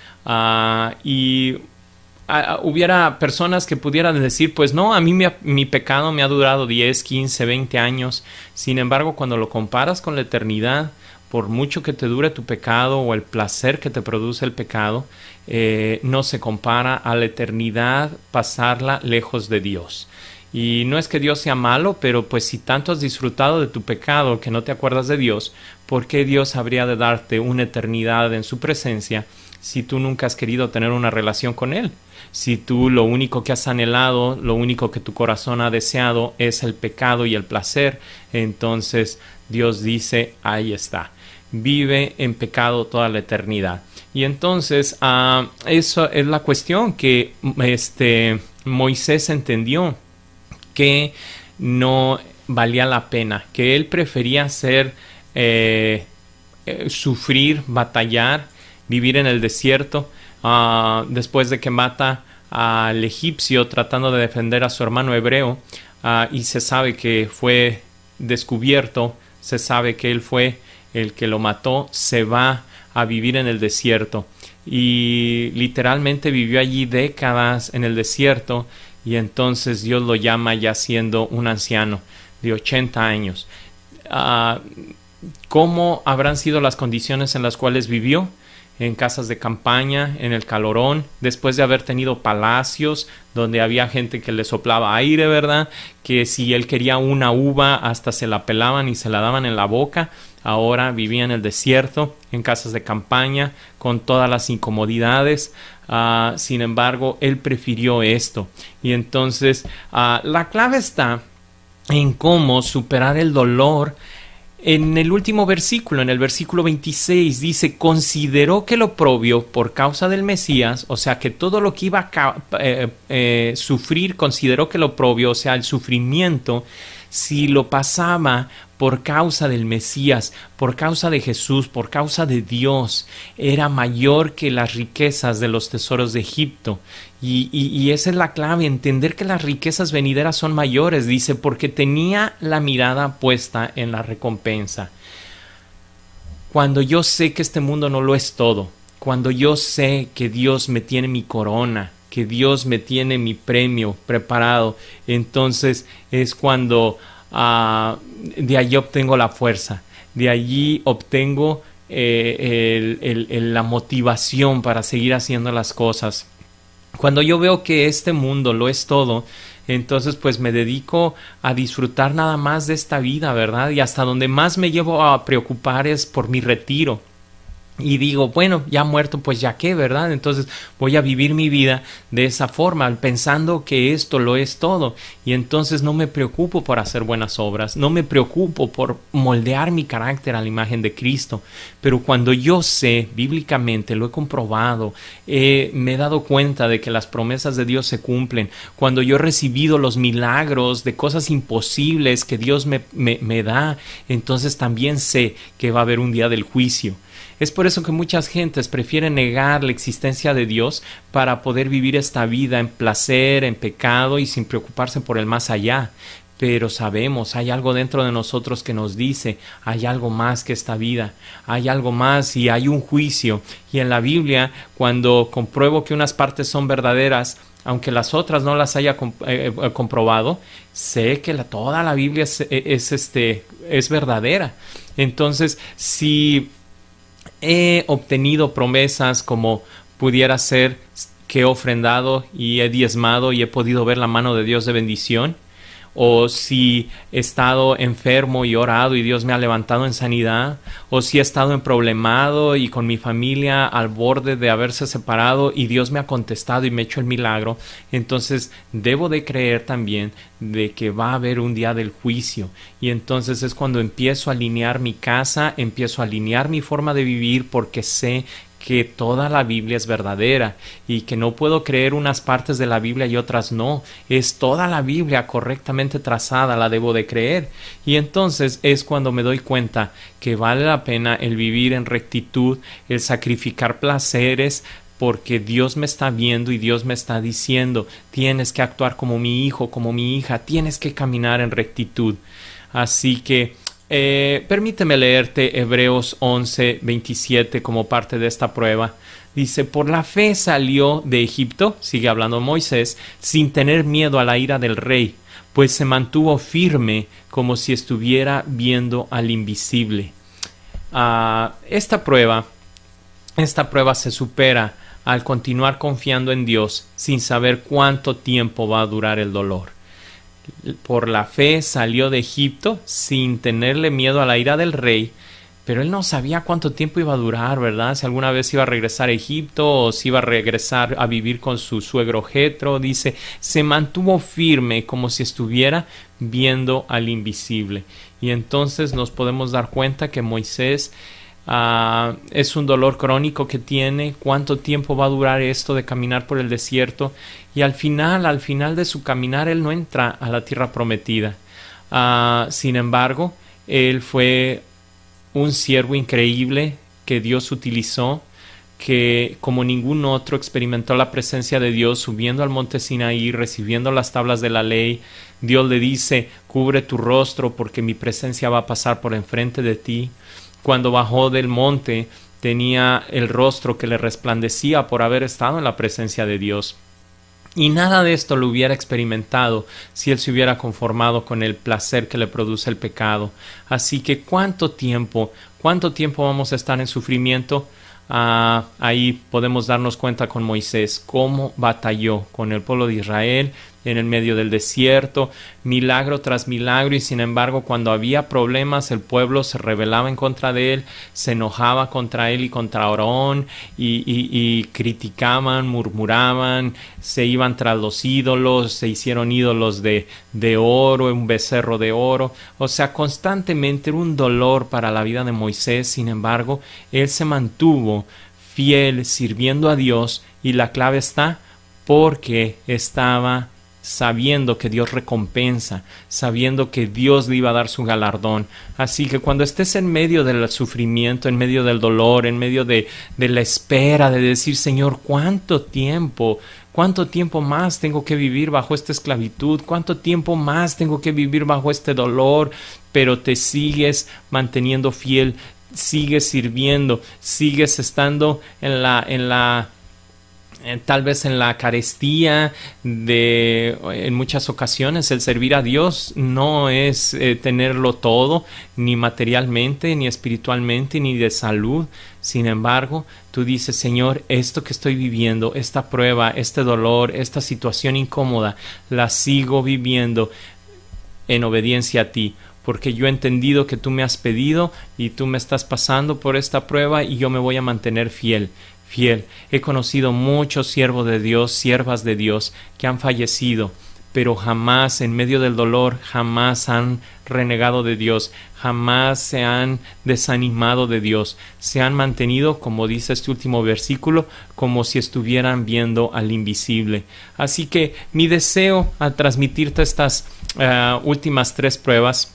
Hubiera personas que pudieran decir, pues no, a mí mi pecado me ha durado 10, 15, 20 años. Sin embargo, cuando lo comparas con la eternidad, por mucho que te dure tu pecado o el placer que te produce el pecado, no se compara a la eternidad pasarla lejos de Dios. Y no es que Dios sea malo, pero pues si tanto has disfrutado de tu pecado que no te acuerdas de Dios, ¿por qué Dios habría de darte una eternidad en su presencia si tú nunca has querido tener una relación con Él? Si tú lo único que has anhelado, lo único que tu corazón ha deseado es el pecado y el placer, entonces Dios dice, ahí está, vive en pecado toda la eternidad. Y entonces eso es la cuestión que Moisés entendió, que no valía la pena, que él prefería sufrir, batallar, vivir en el desierto, después de que mata al egipcio tratando de defender a su hermano hebreo, y se sabe que fue descubierto, se sabe que él fue el que lo mató, se va a vivir en el desierto y literalmente vivió allí décadas en el desierto. Y entonces Dios lo llama ya siendo un anciano de 80 años. ¿Cómo habrán sido las condiciones en las cuales vivió? En casas de campaña, en el calorón, después de haber tenido palacios donde había gente que le soplaba aire, ¿verdad? Que si él quería una uva hasta se la pelaban y se la daban en la boca. Ahora vivía en el desierto, en casas de campaña, con todas las incomodidades. Sin embargo, él prefirió esto. Y entonces, la clave está en cómo superar el dolor. En el último versículo, en el versículo 26, dice, consideró que el oprobio por causa del Mesías, o sea, que todo lo que iba a sufrir, consideró que el oprobio, o sea, el sufrimiento, si lo pasaba por causa del Mesías, por causa de Jesús, por causa de Dios, era mayor que las riquezas de los tesoros de Egipto. Y esa es la clave, entender que las riquezas venideras son mayores, dice, porque tenía la mirada puesta en la recompensa. Cuando yo sé que este mundo no lo es todo, cuando yo sé que Dios me tiene mi corona, que Dios me tiene mi premio preparado, entonces es cuando de allí obtengo la fuerza, de allí obtengo la motivación para seguir haciendo las cosas. Cuando yo veo que este mundo lo es todo, entonces pues me dedico a disfrutar nada más de esta vida, ¿verdad? Y hasta donde más me llevo a preocupar es por mi retiro. Y digo, bueno, ya muerto, pues ya qué, ¿verdad? Entonces voy a vivir mi vida de esa forma, pensando que esto lo es todo. Y entonces no me preocupo por hacer buenas obras, no me preocupo por moldear mi carácter a la imagen de Cristo. Pero cuando yo sé, bíblicamente, lo he comprobado, me he dado cuenta de que las promesas de Dios se cumplen. Cuando yo he recibido los milagros de cosas imposibles que Dios me da, entonces también sé que va a haber un día del juicio. Es por eso que muchas gentes prefieren negar la existencia de Dios para poder vivir esta vida en placer, en pecado y sin preocuparse por el más allá. Pero sabemos, hay algo dentro de nosotros que nos dice, hay algo más que esta vida, hay algo más y hay un juicio. Y en la Biblia, cuando compruebo que unas partes son verdaderas, aunque las otras no las haya comprobado, sé que toda la Biblia es verdadera. Entonces, si he obtenido promesas como pudiera ser que he ofrendado y he diezmado y he podido ver la mano de Dios de bendición, o si he estado enfermo y orado y Dios me ha levantado en sanidad, o si he estado emproblemado y con mi familia al borde de haberse separado y Dios me ha contestado y me ha hecho el milagro, entonces debo de creer también de que va a haber un día del juicio. Y entonces es cuando empiezo a alinear mi casa, empiezo a alinear mi forma de vivir, porque sé que toda la Biblia es verdadera y que no puedo creer unas partes de la Biblia y otras no. Es toda la Biblia correctamente trazada, la debo de creer. Y entonces es cuando me doy cuenta que vale la pena el vivir en rectitud, el sacrificar placeres, porque Dios me está viendo y Dios me está diciendo, tienes que actuar como mi hijo, como mi hija, tienes que caminar en rectitud. Así que permíteme leerte Hebreos 11:27 como parte de esta prueba. Dice, por la fe salió de Egipto, sigue hablando Moisés, sin tener miedo a la ira del rey, pues se mantuvo firme como si estuviera viendo al invisible. Esta prueba se supera al continuar confiando en Dios sin saber cuánto tiempo va a durar el dolor. Por la fe salió de Egipto sin tenerle miedo a la ira del rey, pero él no sabía cuánto tiempo iba a durar, ¿verdad? Si alguna vez iba a regresar a Egipto o si iba a regresar a vivir con su suegro Jetro. Dice, se mantuvo firme como si estuviera viendo al invisible. Y entonces nos podemos dar cuenta que Moisés es un dolor crónico que tiene. ¿Cuánto tiempo va a durar esto de caminar por el desierto? Y al final de su caminar, él no entra a la tierra prometida. Sin embargo, él fue un siervo increíble que Dios utilizó, que como ningún otro experimentó la presencia de Dios subiendo al monte Sinaí, recibiendo las tablas de la ley. Dios le dice, cubre tu rostro porque mi presencia va a pasar por enfrente de ti. Cuando bajó del monte, tenía el rostro que le resplandecía por haber estado en la presencia de Dios. Y nada de esto lo hubiera experimentado si él se hubiera conformado con el placer que le produce el pecado. Así que ¿cuánto tiempo vamos a estar en sufrimiento? Ahí podemos darnos cuenta con Moisés cómo batalló con el pueblo de Israel en el medio del desierto, milagro tras milagro, y sin embargo cuando había problemas el pueblo se rebelaba en contra de él, se enojaba contra él y contra Aarón y criticaban, murmuraban, se iban tras los ídolos, se hicieron ídolos de oro, un becerro de oro. O sea, constantemente era un dolor para la vida de Moisés. Sin embargo, él se mantuvo fiel sirviendo a Dios, y la clave está porque estaba sabiendo que Dios recompensa, sabiendo que Dios le iba a dar su galardón. Así que cuando estés en medio del sufrimiento, en medio del dolor, en medio de la espera, de decir, Señor, ¿cuánto tiempo más tengo que vivir bajo esta esclavitud? ¿Cuánto tiempo más tengo que vivir bajo este dolor? Pero te sigues manteniendo fiel, sigues sirviendo, sigues estando en la tal vez en la carestía en muchas ocasiones el servir a Dios no es tenerlo todo, ni materialmente, ni espiritualmente, ni de salud. Sin embargo, tú dices, Señor, esto que estoy viviendo, esta prueba, este dolor, esta situación incómoda, la sigo viviendo en obediencia a ti, porque yo he entendido que tú me has pedido y tú me estás pasando por esta prueba y yo me voy a mantener fiel. He conocido muchos siervos de Dios, siervas de Dios que han fallecido, pero jamás en medio del dolor, jamás han renegado de Dios, jamás se han desanimado de Dios, se han mantenido, como dice este último versículo, como si estuvieran viendo al invisible. Así que mi deseo al transmitirte estas últimas 3 pruebas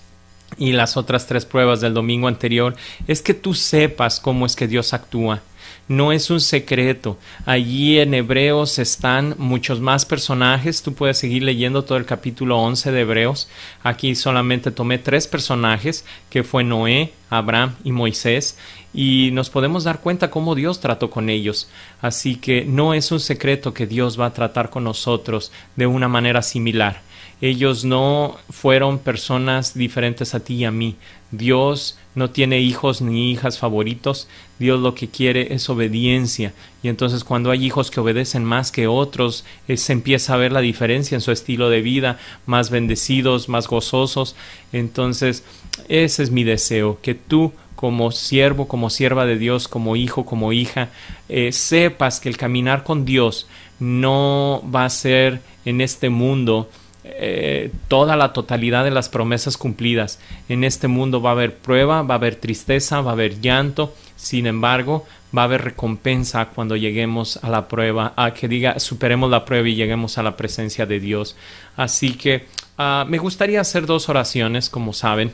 y las otras 3 pruebas del domingo anterior es que tú sepas cómo es que Dios actúa. No es un secreto. Allí en Hebreos están muchos más personajes. Tú puedes seguir leyendo todo el capítulo 11 de Hebreos. Aquí solamente tomé 3 personajes, que fue Noé, Abraham y Moisés. Y nos podemos dar cuenta cómo Dios trató con ellos. Así que no es un secreto que Dios va a tratar con nosotros de una manera similar. Ellos no fueron personas diferentes a ti y a mí. Dios no tiene hijos ni hijas favoritos. Dios lo que quiere es obediencia. Y entonces cuando hay hijos que obedecen más que otros, se empieza a ver la diferencia en su estilo de vida, más bendecidos, más gozosos. Entonces ese es mi deseo, que tú como siervo, como sierva de Dios, como hijo, como hija, sepas que el caminar con Dios no va a ser en este mundo toda la totalidad de las promesas cumplidas. En este mundo va a haber prueba, va a haber tristeza, va a haber llanto. Sin embargo, va a haber recompensa cuando lleguemos a la prueba, superemos la prueba y lleguemos a la presencia de Dios. Así que me gustaría hacer 2 oraciones, como saben.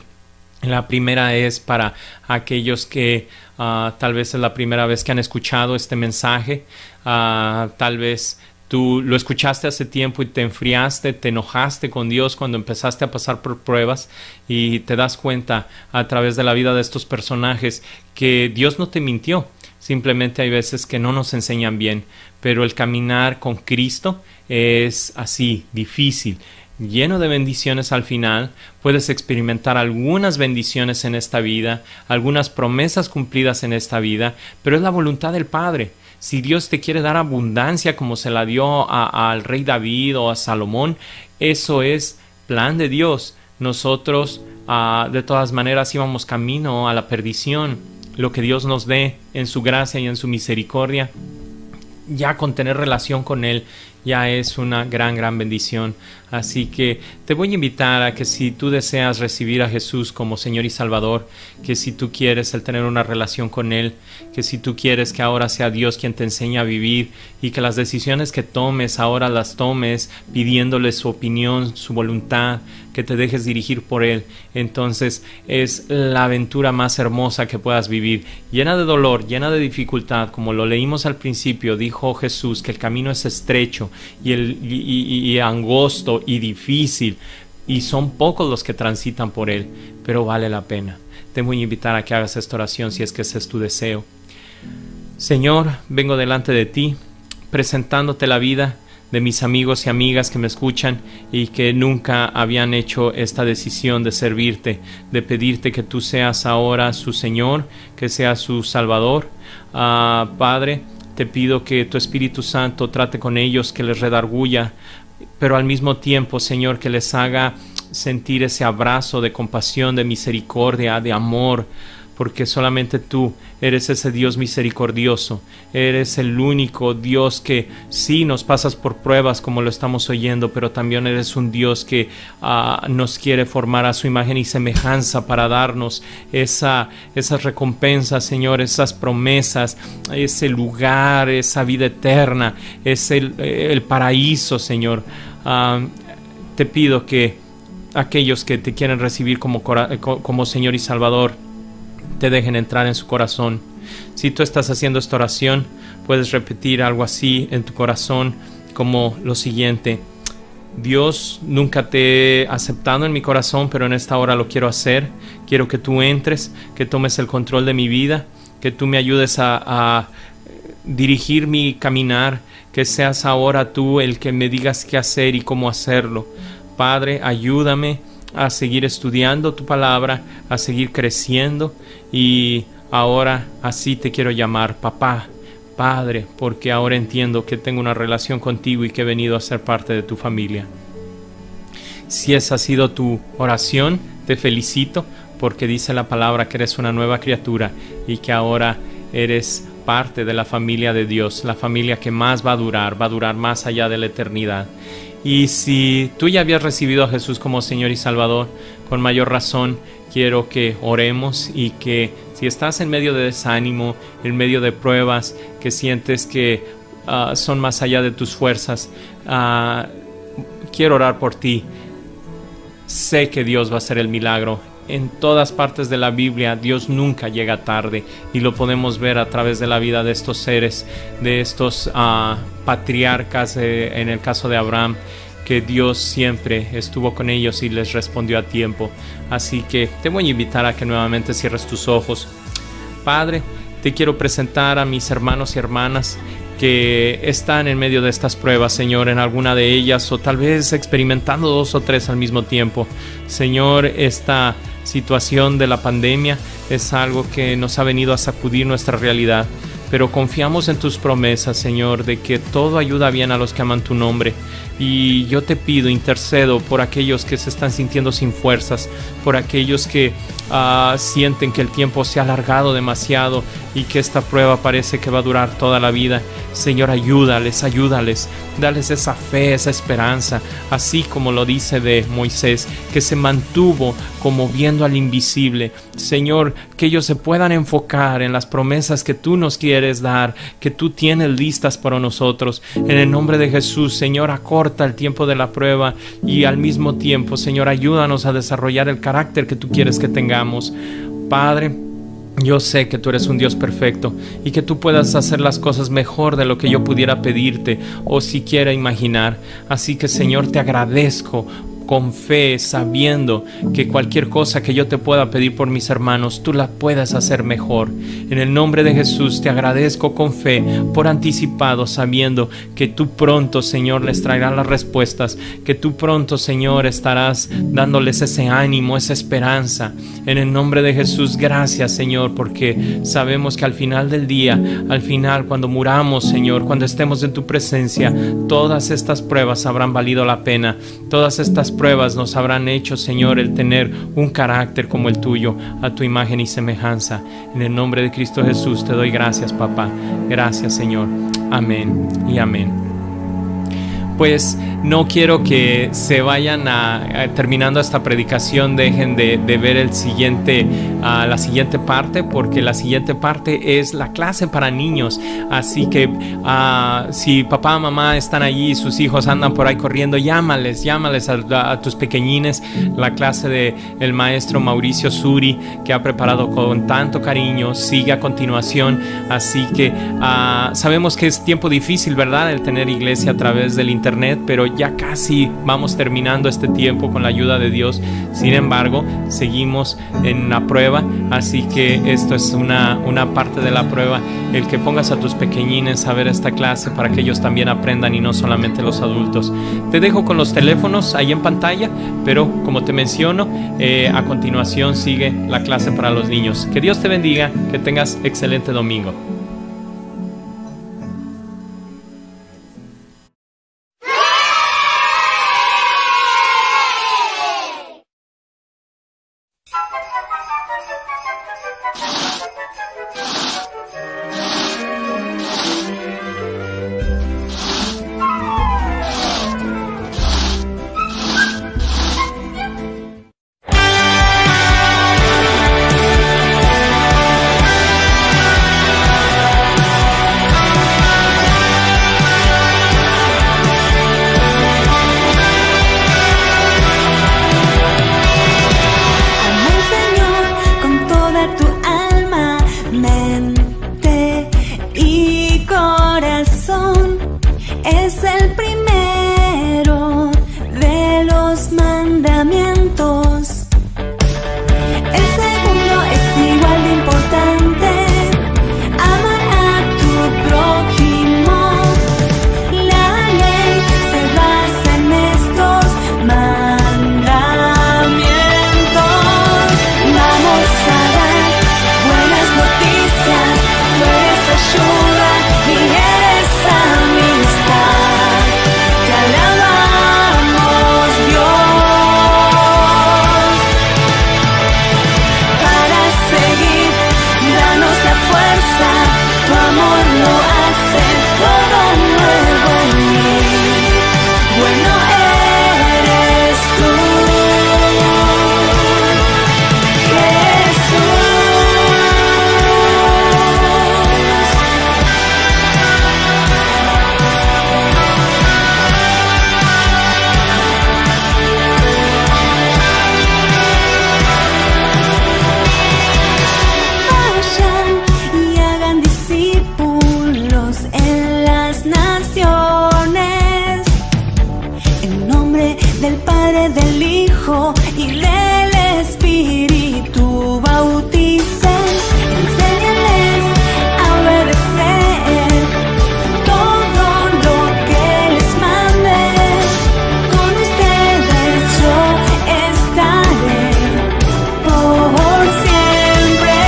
La primera es para aquellos que tal vez es la primera vez que han escuchado este mensaje. Tal vez tú lo escuchaste hace tiempo y te enfriaste, te enojaste con Dios cuando empezaste a pasar por pruebas y te das cuenta a través de la vida de estos personajes que Dios no te mintió. Simplemente hay veces que no nos enseñan bien, pero el caminar con Cristo es así, difícil, lleno de bendiciones al final. Puedes experimentar algunas bendiciones en esta vida, algunas promesas cumplidas en esta vida, pero es la voluntad del Padre. Si Dios te quiere dar abundancia como se la dio al rey David o a Salomón, eso es plan de Dios. Nosotros de todas maneras íbamos camino a la perdición. Lo que Dios nos dé en su gracia y en su misericordia, ya con tener relación con Él, ya es una gran bendición. Así que te voy a invitar a que si tú deseas recibir a Jesús como Señor y Salvador, que si tú quieres el tener una relación con Él, que si tú quieres que ahora sea Dios quien te enseñe a vivir y que las decisiones que tomes ahora las tomes pidiéndole su opinión, su voluntad, que te dejes dirigir por Él, entonces es la aventura más hermosa que puedas vivir, llena de dolor, llena de dificultad. Como lo leímos al principio, dijo Jesús que el camino es estrecho y angosto y difícil, y son pocos los que transitan por él, pero vale la pena. Te voy a invitar a que hagas esta oración si es que ese es tu deseo. Señor, vengo delante de ti, presentándote la vida de mis amigos y amigas que me escuchan y que nunca habían hecho esta decisión de servirte, de pedirte que tú seas ahora su Señor, que seas su Salvador. Padre, te pido que tu Espíritu Santo trate con ellos, que les redarguya, pero al mismo tiempo, Señor, que les haga sentir ese abrazo de compasión, de misericordia, de amor, porque solamente tú eres ese Dios misericordioso, eres el único Dios que sí nos pasas por pruebas como lo estamos oyendo, pero también eres un Dios que nos quiere formar a su imagen y semejanza para darnos esas recompensas, Señor, esas promesas, ese lugar, esa vida eterna, es el paraíso, Señor. Te pido que aquellos que te quieren recibir como Señor y Salvador te dejen entrar en su corazón. Si tú estás haciendo esta oración, puedes repetir algo así en tu corazón como lo siguiente: Dios, nunca te he aceptado en mi corazón, pero en esta hora lo quiero hacer. Quiero que tú entres, que tomes el control de mi vida, que tú me ayudes a dirigir mi caminar, que seas ahora tú el que me digas qué hacer y cómo hacerlo. Padre, ayúdame a seguir estudiando tu palabra, a seguir creciendo, y ahora así te quiero llamar, papá, Padre, porque ahora entiendo que tengo una relación contigo y que he venido a ser parte de tu familia. Si esa ha sido tu oración, te felicito, porque dice la palabra que eres una nueva criatura y que ahora eres parte de la familia de Dios, la familia que más va a durar más allá de la eternidad. Y si tú ya habías recibido a Jesús como Señor y Salvador, con mayor razón quiero que oremos, y que si estás en medio de desánimo, en medio de pruebas, que sientes que son más allá de tus fuerzas, quiero orar por ti. Sé que Dios va a hacer el milagro. En todas partes de la Biblia Dios nunca llega tarde, y lo podemos ver a través de la vida de estos seres, de estos patriarcas, en el caso de Abraham, que Dios siempre estuvo con ellos y les respondió a tiempo. Así que te voy a invitar a que nuevamente cierres tus ojos. Padre, te quiero presentar a mis hermanos y hermanas que están en medio de estas pruebas, Señor, en alguna de ellas, o tal vez experimentando 2 o 3 al mismo tiempo. Señor, esta situación de la pandemia es algo que nos ha venido a sacudir nuestra realidad, pero confiamos en tus promesas, Señor, de que todo ayuda bien a los que aman tu nombre. Y yo te pido, intercedo por aquellos que se están sintiendo sin fuerzas, por aquellos que sienten que el tiempo se ha alargado demasiado y que esta prueba parece que va a durar toda la vida. Señor, ayúdales, dales esa fe, esa esperanza, así como lo dice de Moisés, que se mantuvo como viendo al invisible. Señor, que ellos se puedan enfocar en las promesas que tú nos quieres dar, que tú tienes listas para nosotros. En el nombre de Jesús, Señor, acorta el tiempo de la prueba, y al mismo tiempo, Señor, ayúdanos a desarrollar el carácter que tú quieres que tengamos. Padre, yo sé que tú eres un Dios perfecto y que tú puedas hacer las cosas mejor de lo que yo pudiera pedirte o siquiera imaginar. Así que, Señor, te agradezco con fe, sabiendo que cualquier cosa que yo te pueda pedir por mis hermanos, tú la puedas hacer mejor. En el nombre de Jesús te agradezco con fe por anticipado, sabiendo que tú pronto, Señor, les traerás las respuestas, que tú pronto, Señor, estarás dándoles ese ánimo, esa esperanza. En el nombre de Jesús, gracias, Señor, porque sabemos que al final del día, al final, cuando muramos, Señor, cuando estemos en tu presencia, todas estas pruebas habrán valido la pena. Todas estas pruebas nos habrán hecho, Señor, el tener un carácter como el tuyo, a tu imagen y semejanza. En el nombre de Cristo Jesús te doy gracias, papá. Gracias, Señor. Amén y amén. Pues no quiero que se vayan terminando esta predicación, dejen de ver la siguiente parte, porque la siguiente parte es la clase para niños. Así que si papá, mamá están allí y sus hijos andan por ahí corriendo, llámales a tus pequeñines. La clase de el maestro Mauricio Suri, que ha preparado con tanto cariño, sigue a continuación. Así que sabemos que es tiempo difícil, ¿verdad?, el tener iglesia a través del internet, pero ya casi vamos terminando este tiempo con la ayuda de Dios. Sin embargo, seguimos en la prueba, así que esto es una parte de la prueba, el que pongas a tus pequeñines a ver esta clase para que ellos también aprendan y no solamente los adultos. Te dejo con los teléfonos ahí en pantalla, pero como te menciono, a continuación sigue la clase para los niños. Que Dios te bendiga, que tengas excelente domingo. Padre, del Hijo y del Espíritu bauticen. Enséñales a obedecer todo lo que les mande. Con ustedes yo estaré por siempre.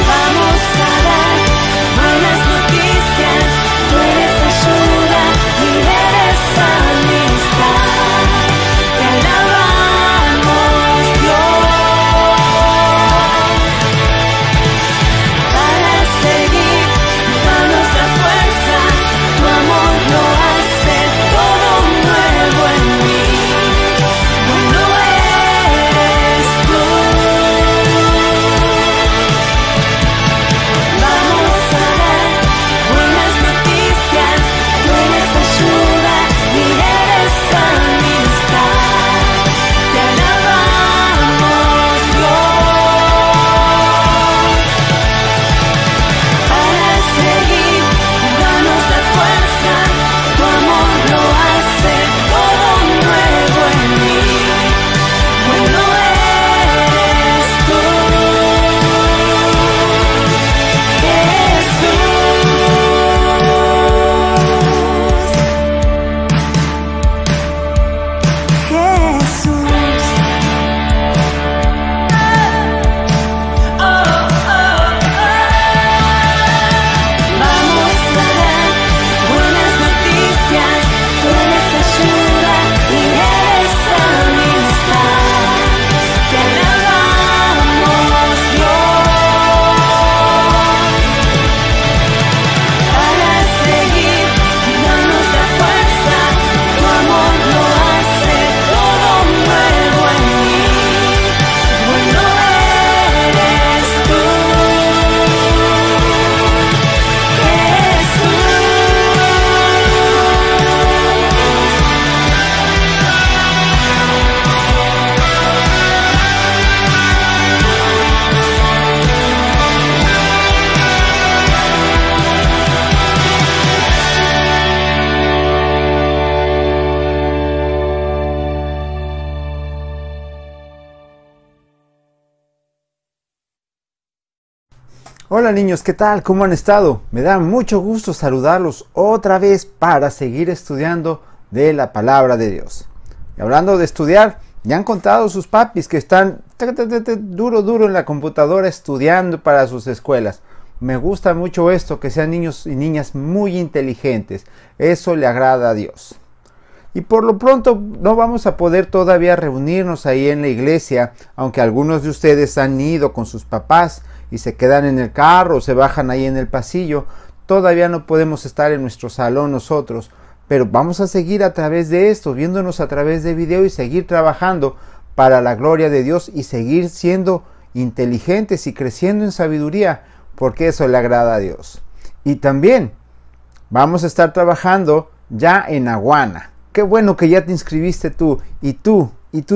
Vamos a dar buenas noticias. Tú eres ayuda y eres amistad. Te alabamos, Dios. Para seguir, danos la fuerza. Tu amor lo hace todo nuevo en mí. Bueno eres tú. Vamos a dar buenas noticias. Tú eres ayuda y eres amistad. Te alabamos, Dios. Para seguir, danos la fuerza. Tu amor lo hace todo nuevo en mí. Bueno eres tú, Jesús. Jesús. Vamos a dar buenas noticias. Tú eres ayuda y eres amistad. Te alabamos, Dios. Para seguir, danos la fuerza. Tu amor lo hace todo nuevo en mí. Bueno eres tú, Jesús. Hola niños, ¿qué tal? ¿Cómo han estado? Me da mucho gusto saludarlos otra vez para seguir estudiando de la palabra de Dios. Y hablando de estudiar, ya han contado sus papis que están duro en la computadora estudiando para sus escuelas. Me gusta mucho esto, que sean niños y niñas muy inteligentes. Eso le agrada a Dios. Y por lo pronto no vamos a poder todavía reunirnos ahí en la iglesia, aunque algunos de ustedes han ido con sus papás y se quedan en el carro o se bajan ahí en el pasillo. Todavía no podemos estar en nuestro salón nosotros, pero vamos a seguir a través de esto, viéndonos a través de video y seguir trabajando para la gloria de Dios y seguir siendo inteligentes y creciendo en sabiduría, porque eso le agrada a Dios. Y también vamos a estar trabajando ya en Aguana. Qué bueno que ya te inscribiste tú y tú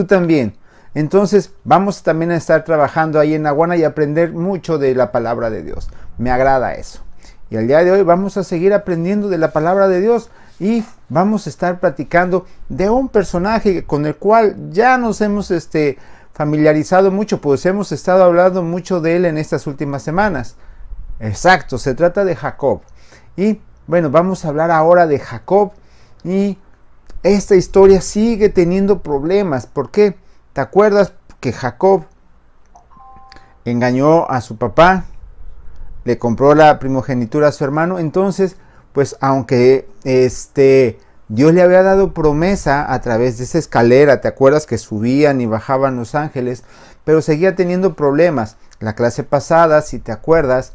también. Entonces vamos también a estar trabajando ahí en Aguana y aprender mucho de la palabra de Dios. Me agrada eso. Y el día de hoy vamos a seguir aprendiendo de la palabra de Dios y vamos a estar platicando de un personaje con el cual ya nos hemos familiarizado mucho, pues hemos estado hablando mucho de él en estas últimas semanas. Exacto, se trata de Jacob. Y bueno, vamos a hablar ahora de Jacob y esta historia sigue teniendo problemas. ¿Por qué? ¿Te acuerdas que Jacob engañó a su papá? Le compró la primogenitura a su hermano. Entonces, pues aunque Dios le había dado promesa a través de esa escalera, ¿te acuerdas que subían y bajaban los ángeles? Pero seguía teniendo problemas. La clase pasada, si te acuerdas,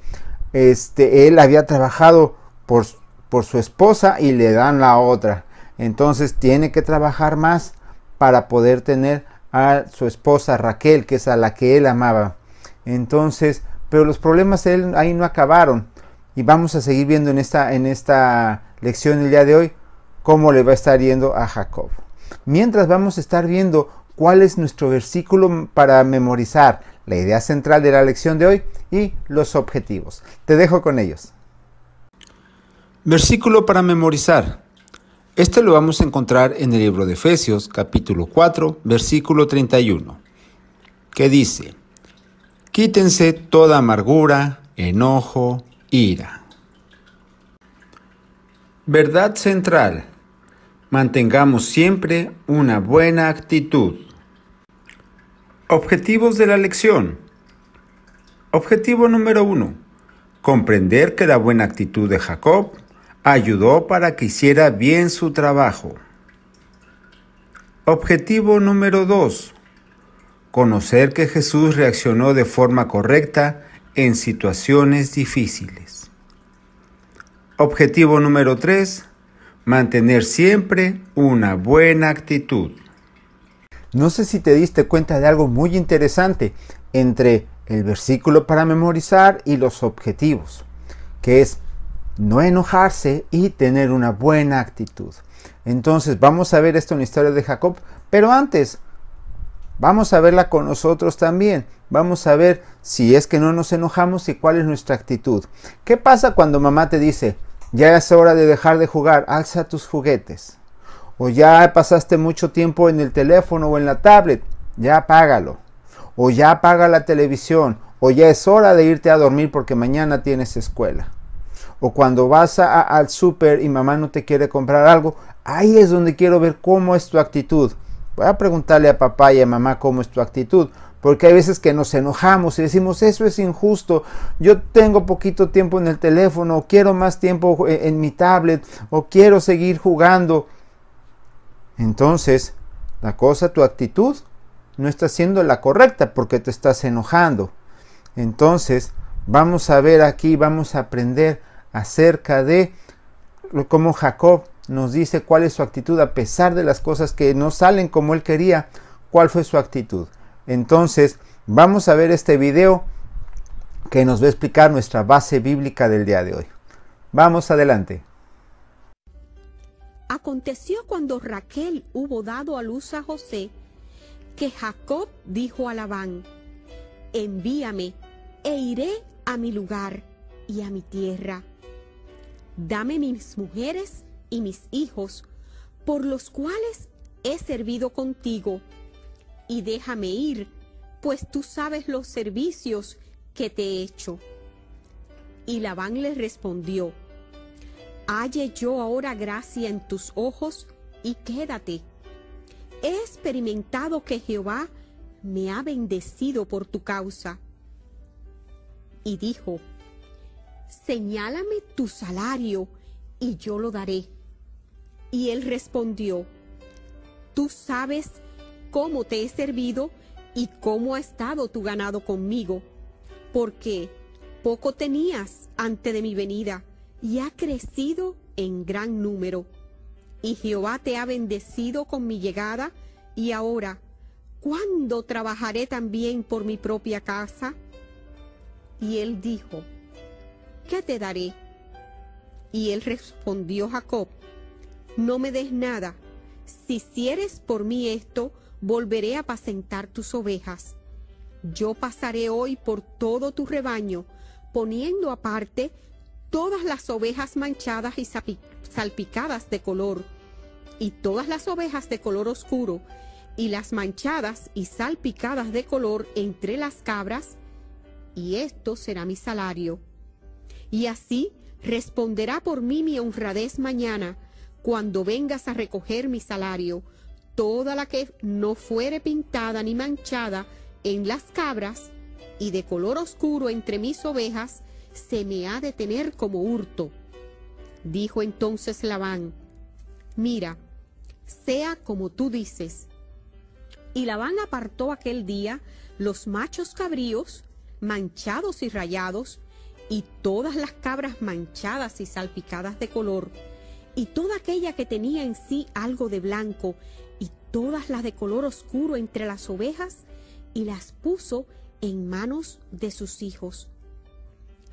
él había trabajado por su esposa y le dan la otra. Entonces tiene que trabajar más para poder tener a su esposa Raquel, que es a la que él amaba. Entonces, pero los problemas ahí no acabaron. Y vamos a seguir viendo en esta lección el día de hoy cómo le va a estar yendo a Jacob. Mientras vamos a estar viendo cuál es nuestro versículo para memorizar, la idea central de la lección de hoy y los objetivos. Te dejo con ellos. Versículo para memorizar. Este lo vamos a encontrar en el libro de Efesios, capítulo 4, versículo 31, que dice: quítense toda amargura, enojo, ira. Verdad central: mantengamos siempre una buena actitud. Objetivos de la lección. Objetivo número 1. Comprender que la buena actitud de Jacob ayudó para que hiciera bien su trabajo. Objetivo número 2. Conocer que Jesús reaccionó de forma correcta en situaciones difíciles. Objetivo número 3. Mantener siempre una buena actitud. No sé si te diste cuenta de algo muy interesante entre el versículo para memorizar y los objetivos, que es no enojarse y tener una buena actitud. Entonces vamos a ver esto en la historia de Jacob, pero antes vamos a verla con nosotros también. Vamos a ver si es que no nos enojamos y cuál es nuestra actitud. ¿Qué pasa cuando mamá te dice: ya es hora de dejar de jugar, alza tus juguetes? O ya pasaste mucho tiempo en el teléfono o en la tablet, ya apágalo. O ya apaga la televisión, o ya es hora de irte a dormir porque mañana tienes escuela. O cuando vas al súper y mamá no te quiere comprar algo, ahí es donde quiero ver cómo es tu actitud. Voy a preguntarle a papá y a mamá cómo es tu actitud, porque hay veces que nos enojamos y decimos: eso es injusto, yo tengo poquito tiempo en el teléfono, o quiero más tiempo en mi tablet, o quiero seguir jugando. Entonces, tu actitud no está siendo la correcta porque te estás enojando. Entonces, vamos a ver aquí, vamos a aprender acerca de cómo Jacob nos dice cuál es su actitud a pesar de las cosas que no salen como él quería, cuál fue su actitud. Entonces, vamos a ver este video que nos va a explicar nuestra base bíblica del día de hoy. Vamos adelante. Aconteció cuando Raquel hubo dado a luz a José, que Jacob dijo a Labán: envíame e iré a mi lugar y a mi tierra. Dame mis mujeres y mis hijos, por los cuales he servido contigo, y déjame ir, pues tú sabes los servicios que te he hecho. Y Labán le respondió: halle yo ahora gracia en tus ojos y quédate. He experimentado que Jehová me ha bendecido por tu causa. Y dijo: señálame tu salario y yo lo daré. Y él respondió: tú sabes cómo te he servido y cómo ha estado tu ganado conmigo, porque poco tenías antes de mi venida y ha crecido en gran número. Y Jehová te ha bendecido con mi llegada, y ahora, ¿cuándo trabajaré también por mi propia casa? Y él dijo: ¿qué te daré? Y él respondió Jacob: no me des nada. Si hicieres por mí esto, volveré a apacentar tus ovejas. Yo pasaré hoy por todo tu rebaño, poniendo aparte todas las ovejas manchadas y salpicadas de color, y todas las ovejas de color oscuro, y las manchadas y salpicadas de color entre las cabras, y esto será mi salario. Y así responderá por mí mi honradez mañana, cuando vengas a recoger mi salario, toda la que no fuere pintada ni manchada en las cabras, y de color oscuro entre mis ovejas, se me ha de tener como hurto. Dijo entonces Labán: mira, sea como tú dices. Y Labán apartó aquel día los machos cabríos, manchados y rayados, y todas las cabras manchadas y salpicadas de color, y toda aquella que tenía en sí algo de blanco, y todas las de color oscuro entre las ovejas, y las puso en manos de sus hijos.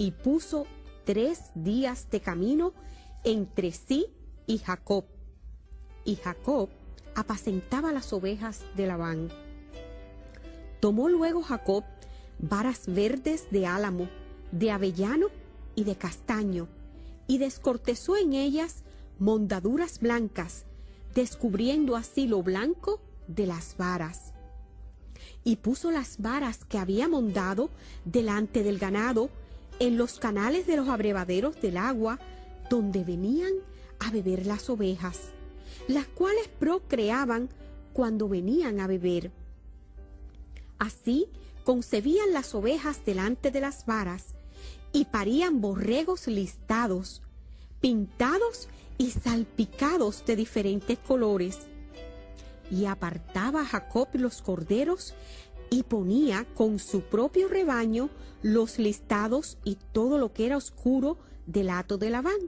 Y puso 3 días de camino entre sí y Jacob. Y Jacob apacentaba las ovejas de Labán. Tomó luego Jacob varas verdes de álamo, de avellano y de castaño, y descortezó en ellas mondaduras blancas, descubriendo así lo blanco de las varas. Y puso las varas que había mondado delante del ganado en los canales de los abrevaderos del agua, donde venían a beber las ovejas, las cuales procreaban cuando venían a beber. Así concebían las ovejas delante de las varas, y parían borregos listados, pintados y salpicados de diferentes colores. Y apartaba Jacob los corderos, y ponía con su propio rebaño los listados y todo lo que era oscuro del hato de Labán.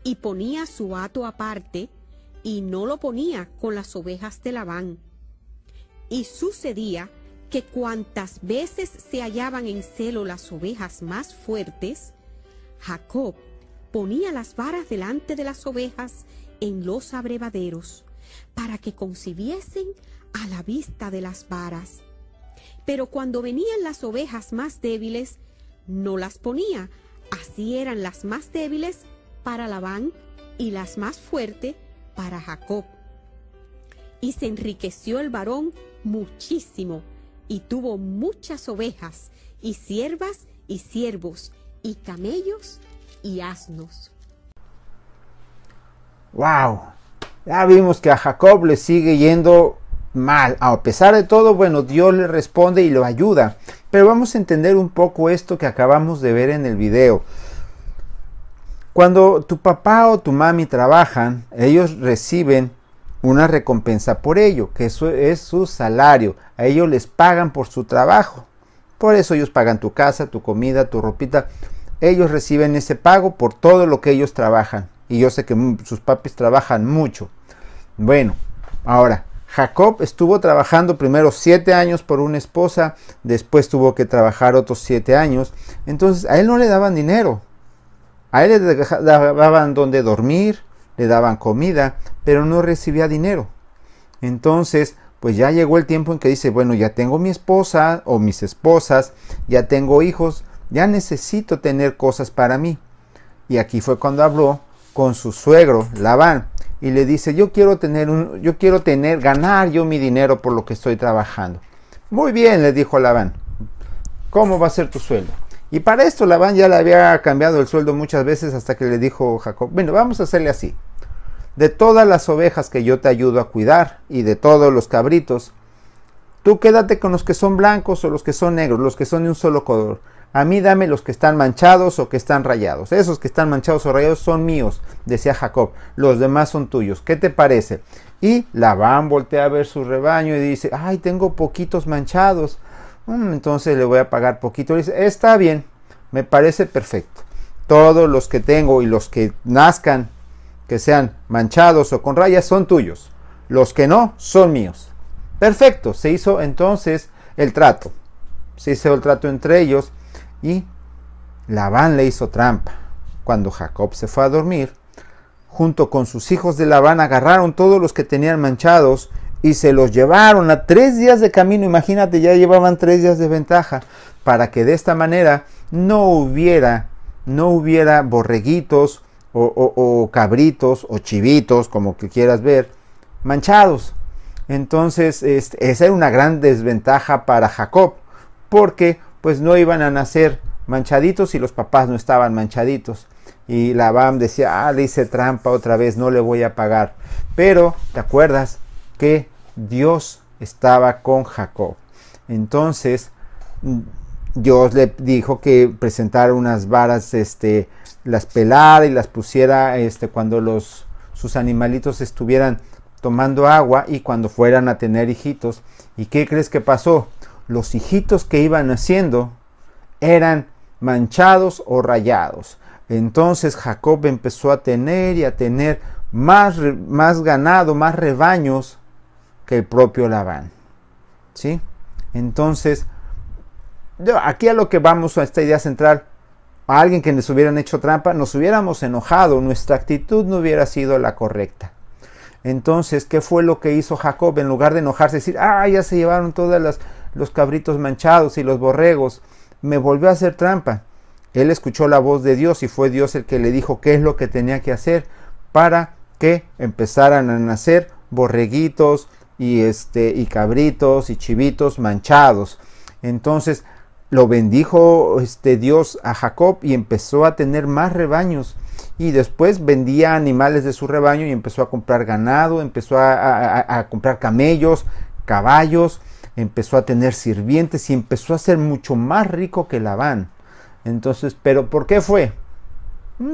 Y ponía su hato aparte, y no lo ponía con las ovejas de Labán. Y sucedía que cuantas veces se hallaban en celo las ovejas más fuertes, Jacob ponía las varas delante de las ovejas en los abrevaderos, para que concibiesen a la vista de las varas. Pero cuando venían las ovejas más débiles, no las ponía. Así eran las más débiles para Labán y las más fuertes para Jacob. Y se enriqueció el varón muchísimo, y tuvo muchas ovejas, y siervas, y siervos, y camellos, y asnos. ¡Wow! Ya vimos que a Jacob le sigue yendo mal. A pesar de todo, bueno, Dios le responde y lo ayuda. Pero vamos a entender un poco esto que acabamos de ver en el video. Cuando tu papá o tu mami trabajan, ellos reciben una recompensa por ello, que eso es su salario. A ellos les pagan por su trabajo. Por eso ellos pagan tu casa, tu comida, tu ropita. Ellos reciben ese pago por todo lo que ellos trabajan. Y yo sé que sus papis trabajan mucho. Bueno, ahora, Jacob estuvo trabajando primero 7 años por una esposa, después tuvo que trabajar otros 7 años. Entonces a él no le daban dinero. A él le daban donde dormir, le daban comida, pero no recibía dinero. Entonces, pues ya llegó el tiempo en que dice, bueno, ya tengo mi esposa o mis esposas, ya tengo hijos, ya necesito tener cosas para mí. Y aquí fue cuando habló con su suegro, Labán, y le dice, yo quiero ganar yo mi dinero por lo que estoy trabajando. Muy bien, le dijo Labán, ¿cómo va a ser tu sueldo? Y para esto Labán ya le había cambiado el sueldo muchas veces hasta que le dijo Jacob, bueno, vamos a hacerle así. De todas las ovejas que yo te ayudo a cuidar y de todos los cabritos, tú quédate con los que son blancos o los que son negros, los que son de un solo color. A mí dame los que están manchados o que están rayados. Esos que están manchados o rayados son míos, decía Jacob. Los demás son tuyos. ¿Qué te parece? Y Labán voltea a ver su rebaño y dice, ay, tengo poquitos manchados. Entonces le voy a pagar poquito. Le dice, está bien, me parece perfecto. Todos los que tengo y los que nazcan, que sean manchados o con rayas, son tuyos. Los que no, son míos. Perfecto, se hizo entonces el trato. Se hizo el trato entre ellos y Labán le hizo trampa. Cuando Jacob se fue a dormir, junto con sus hijos de Labán agarraron todos los que tenían manchados y se los llevaron a 3 días de camino. Imagínate, ya llevaban 3 días de ventaja, para que de esta manera no hubiera borreguitos o cabritos o chivitos, como que quieras ver, manchados. Entonces esa era una gran desventaja para Jacob, porque pues no iban a nacer manchaditos y los papás no estaban manchaditos. Y Labán decía, le hice trampa otra vez, no le voy a pagar. Pero, ¿te acuerdas que Dios estaba con Jacob? Entonces, Dios le dijo que presentara unas varas, las pelara y las pusiera cuando sus animalitos estuvieran tomando agua y cuando fueran a tener hijitos. ¿Y qué crees que pasó? Los hijitos que iban naciendo eran manchados o rayados. Entonces Jacob empezó a tener y a tener más ganado, más rebaños que el propio Labán. ¿Sí? Entonces, aquí a lo que vamos, a esta idea central, a alguien que nos hubieran hecho trampa, nos hubiéramos enojado, nuestra actitud no hubiera sido la correcta. Entonces, ¿qué fue lo que hizo Jacob? En lugar de enojarse, decir, ya se llevaron todos los cabritos manchados y los borregos, me volvió a hacer trampa. Él escuchó la voz de Dios y fue Dios el que le dijo qué es lo que tenía que hacer para que empezaran a nacer borreguitos y cabritos y chivitos manchados. Entonces lo bendijo Dios a Jacob y empezó a tener más rebaños, y después vendía animales de su rebaño y empezó a comprar ganado, empezó a comprar camellos, caballos, empezó a tener sirvientes y empezó a ser mucho más rico que Labán. Entonces, ¿pero por qué fue?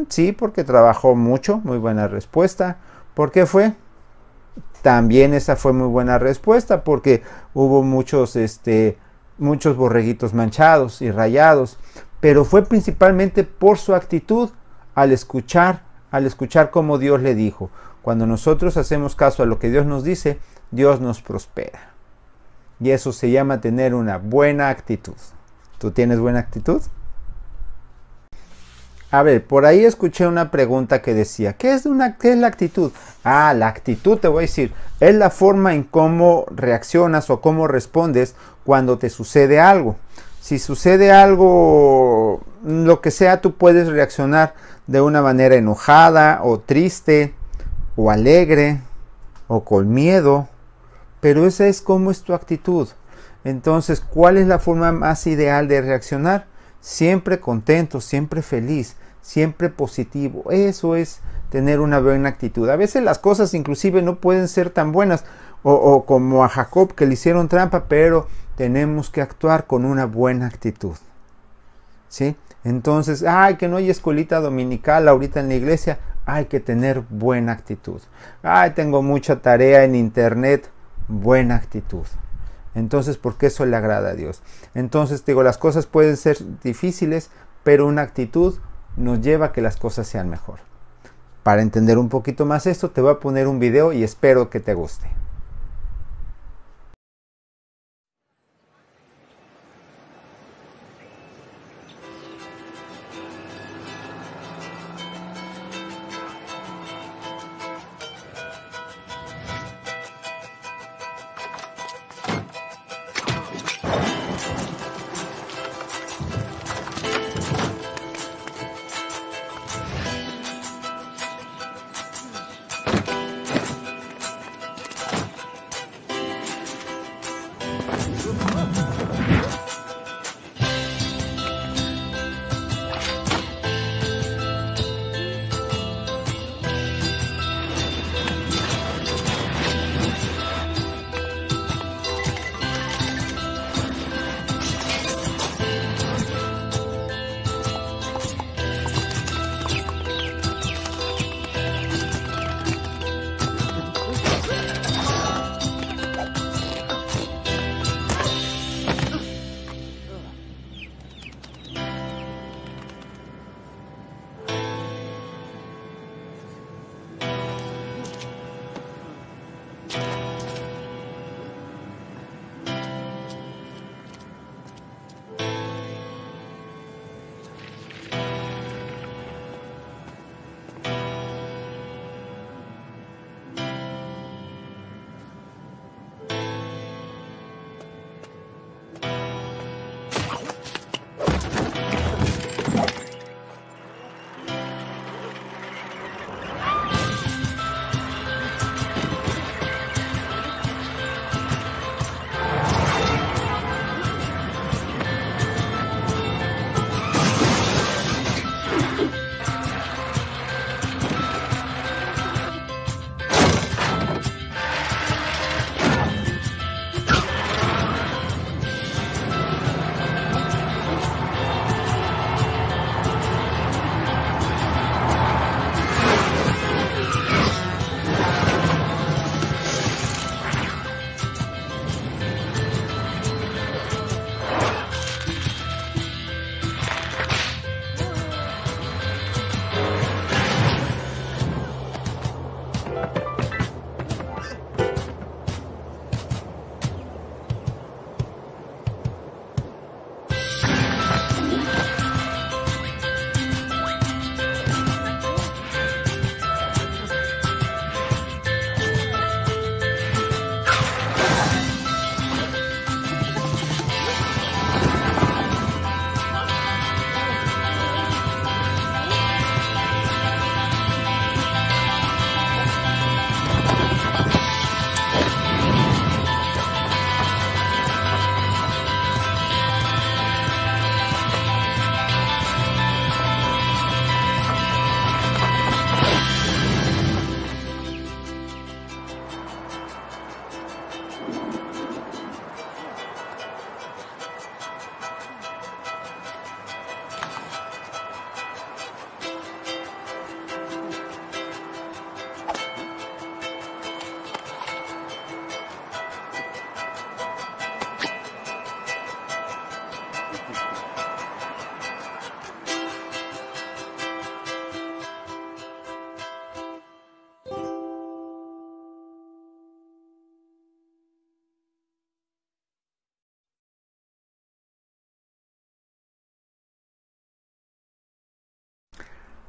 Sí, porque trabajó mucho. Muy buena respuesta. ¿Por qué fue? También esa fue muy buena respuesta, porque hubo muchos borreguitos manchados y rayados, pero fue principalmente por su actitud al escuchar como Dios le dijo. Cuando nosotros hacemos caso a lo que Dios nos dice, Dios nos prospera. Y eso se llama tener una buena actitud. ¿Tú tienes buena actitud? A ver, por ahí escuché una pregunta que decía, ¿qué es la actitud? Ah, la actitud, te voy a decir, es la forma en cómo reaccionas o cómo respondes cuando te sucede algo. Si sucede algo, lo que sea, tú puedes reaccionar de una manera enojada o triste o alegre o con miedo, pero esa es cómo es tu actitud. Entonces, ¿cuál es la forma más ideal de reaccionar? Siempre contento, siempre feliz, siempre positivo. Eso es tener una buena actitud. A veces las cosas inclusive no pueden ser tan buenas, o como a Jacob, que le hicieron trampa, pero tenemos que actuar con una buena actitud, ¿sí? Entonces, que no hay escuelita dominical ahorita en la iglesia, hay que tener buena actitud. Tengo mucha tarea en internet, buena actitud. Entonces, porque eso le agrada a Dios. Entonces, te digo, las cosas pueden ser difíciles, pero una actitud nos lleva a que las cosas sean mejor. Para entender un poquito más esto, te voy a poner un video y espero que te guste.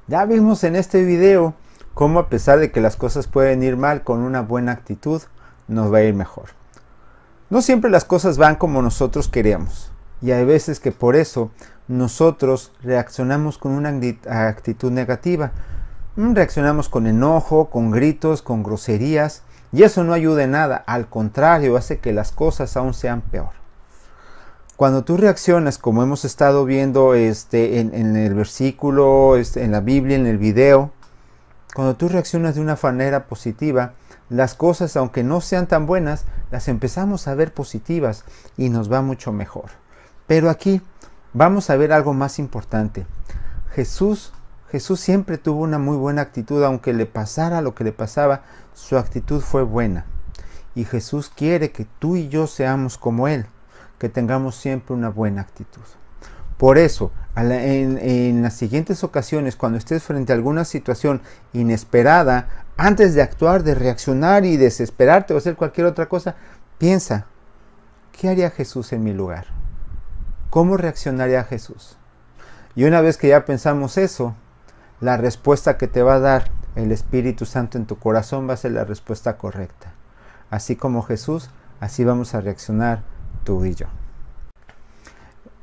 Ya vimos en este video cómo, a pesar de que las cosas pueden ir mal, con una buena actitud nos va a ir mejor. No siempre las cosas van como nosotros queremos, y hay veces que por eso nosotros reaccionamos con una actitud negativa. Reaccionamos con enojo, con gritos, con groserías, y eso no ayuda en nada, al contrario, hace que las cosas aún sean peor. Cuando tú reaccionas, como hemos estado viendo en el versículo, en la Biblia, en el video, cuando tú reaccionas de una manera positiva, las cosas, aunque no sean tan buenas, las empezamos a ver positivas y nos va mucho mejor. Pero aquí vamos a ver algo más importante. Jesús siempre tuvo una muy buena actitud, aunque le pasara lo que le pasaba, su actitud fue buena. Y Jesús quiere que tú y yo seamos como Él, que tengamos siempre una buena actitud. Por eso, en las siguientes ocasiones, cuando estés frente a alguna situación inesperada, antes de actuar, de reaccionar y desesperarte o hacer cualquier otra cosa, piensa, ¿qué haría Jesús en mi lugar? ¿Cómo reaccionaría Jesús? Y una vez que ya pensamos eso, la respuesta que te va a dar el Espíritu Santo en tu corazón va a ser la respuesta correcta. Así como Jesús, así vamos a reaccionar tú y yo.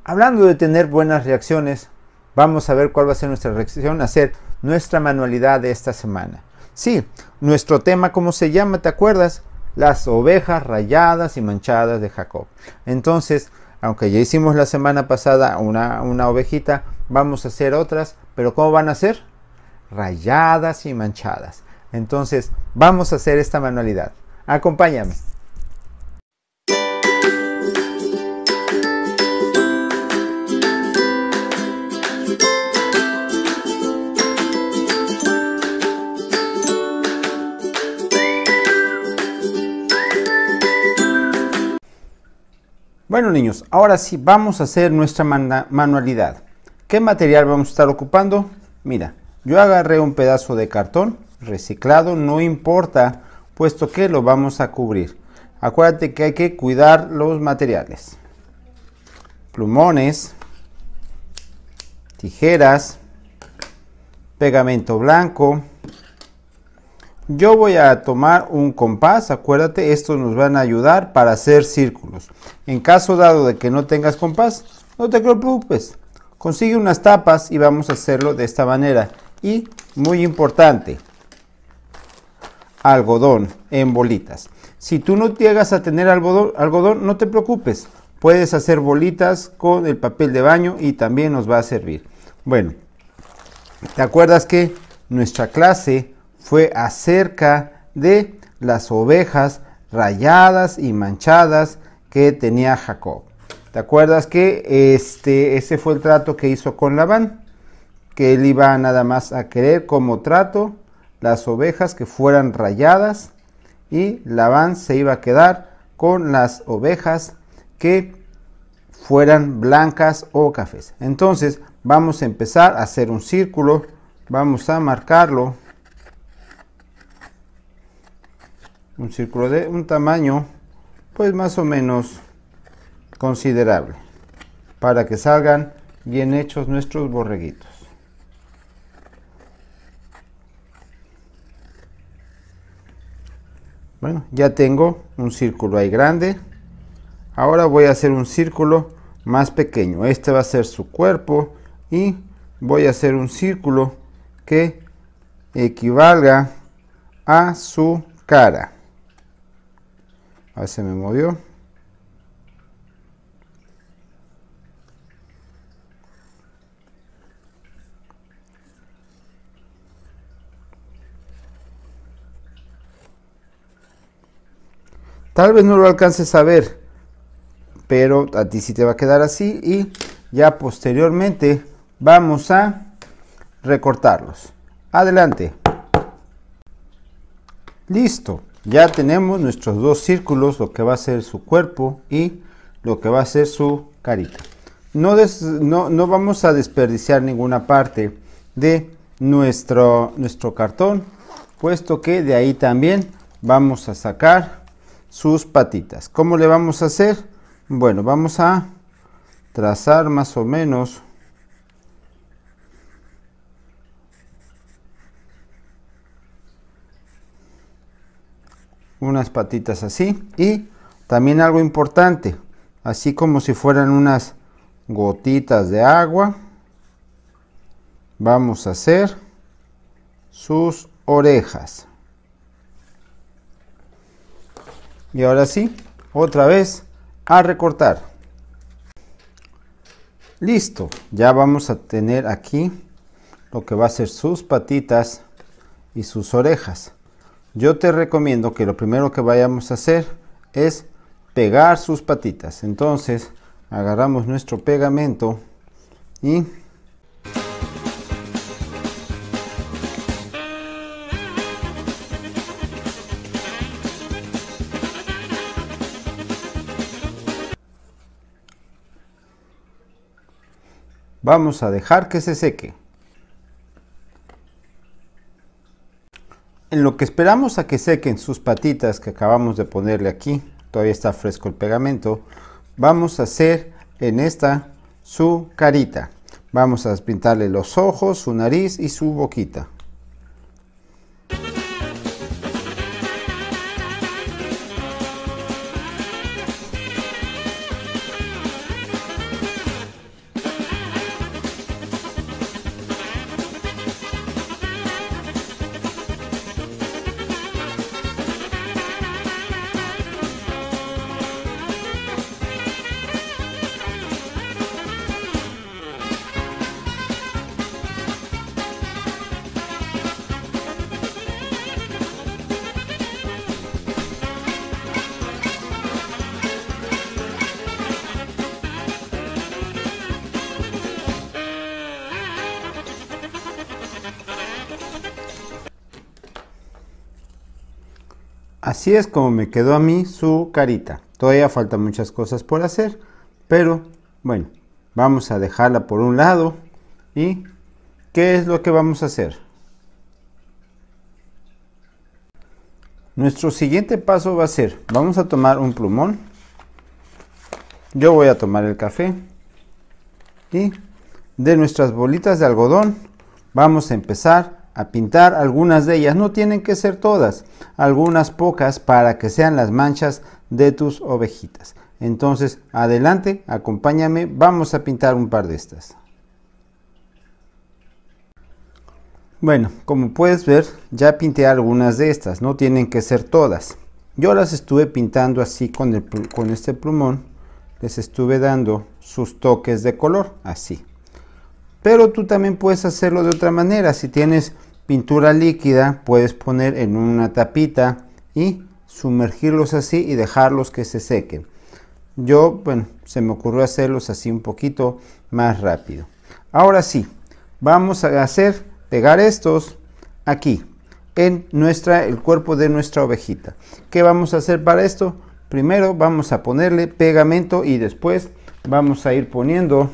Hablando de tener buenas reacciones, vamos a ver cuál va a ser nuestra reacción, a hacer nuestra manualidad de esta semana. Sí, nuestro tema, ¿cómo se llama? ¿Te acuerdas? Las ovejas rayadas y manchadas de Jacob. Entonces, aunque ya hicimos la semana pasada una ovejita, vamos a hacer otras, pero ¿cómo van a ser? Rayadas y manchadas. Entonces, vamos a hacer esta manualidad. Acompáñame. Bueno, niños, ahora sí vamos a hacer nuestra manualidad. ¿Qué material vamos a estar ocupando? Mira, yo agarré un pedazo de cartón reciclado, no importa, puesto que lo vamos a cubrir. Acuérdate que hay que cuidar los materiales. Plumones, tijeras, pegamento blanco. Yo voy a tomar un compás, acuérdate, estos nos van a ayudar para hacer círculos. En caso dado de que no tengas compás, no te preocupes. Consigue unas tapas y vamos a hacerlo de esta manera. Y, muy importante, algodón en bolitas. Si tú no llegas a tener algodón, no te preocupes. Puedes hacer bolitas con el papel de baño y también nos va a servir. Bueno, ¿te acuerdas que nuestra clase fue acerca de las ovejas rayadas y manchadas que tenía Jacob? ¿Te acuerdas que ese fue el trato que hizo con Labán? Que él iba nada más a querer como trato las ovejas que fueran rayadas y Labán se iba a quedar con las ovejas que fueran blancas o cafés. Entonces vamos a empezar a hacer un círculo, vamos a marcarlo. Un círculo de un tamaño pues más o menos considerable para que salgan bien hechos nuestros borreguitos. Bueno, ya tengo un círculo ahí grande. Ahora voy a hacer un círculo más pequeño. Este va a ser su cuerpo y voy a hacer un círculo que equivalga a su cara. Ahí se me movió. Tal vez no lo alcances a ver, pero a ti sí te va a quedar así y ya posteriormente vamos a recortarlos. Adelante. Listo. Ya tenemos nuestros dos círculos, lo que va a ser su cuerpo y lo que va a ser su carita. No vamos a desperdiciar ninguna parte de nuestro cartón, puesto que de ahí también vamos a sacar sus patitas. ¿Cómo le vamos a hacer? Bueno, vamos a trazar más o menos unas patitas así. Y también algo importante, así como si fueran unas gotitas de agua, vamos a hacer sus orejas. Y ahora sí, otra vez a recortar. Listo, ya vamos a tener aquí lo que va a ser sus patitas y sus orejas. Yo te recomiendo que lo primero que vayamos a hacer es pegar sus patitas. Entonces agarramos nuestro pegamento y vamos a dejar que se seque. En lo que esperamos a que sequen sus patitas que acabamos de ponerle aquí, todavía está fresco el pegamento, vamos a hacer en esta su carita. Vamos a pintarle los ojos, su nariz y su boquita. Así es como me quedó a mí su carita. Todavía faltan muchas cosas por hacer, pero bueno, vamos a dejarla por un lado. ¿Y qué es lo que vamos a hacer? Nuestro siguiente paso va a ser, vamos a tomar un plumón. Yo voy a tomar el café. Y de nuestras bolitas de algodón vamos a empezar a pintar algunas de ellas. No tienen que ser todas, algunas pocas para que sean las manchas de tus ovejitas. Entonces, adelante, acompáñame, vamos a pintar un par de estas. Bueno, como puedes ver, ya pinté algunas de estas, no tienen que ser todas. Yo las estuve pintando así con este plumón, les estuve dando sus toques de color, así. Pero tú también puedes hacerlo de otra manera. Si tienes pintura líquida, puedes poner en una tapita y sumergirlos así y dejarlos que se sequen. Yo, bueno, se me ocurrió hacerlos así un poquito más rápido. Ahora sí, vamos a pegar estos aquí en el cuerpo de nuestra ovejita. ¿Qué vamos a hacer para esto? Primero vamos a ponerle pegamento y después vamos a ir poniendo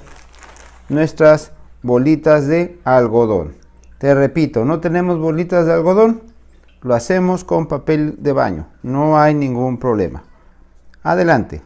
nuestras bolitas de algodón. Te repito, no tenemos bolitas de algodón, lo hacemos con papel de baño, no hay ningún problema. Adelante.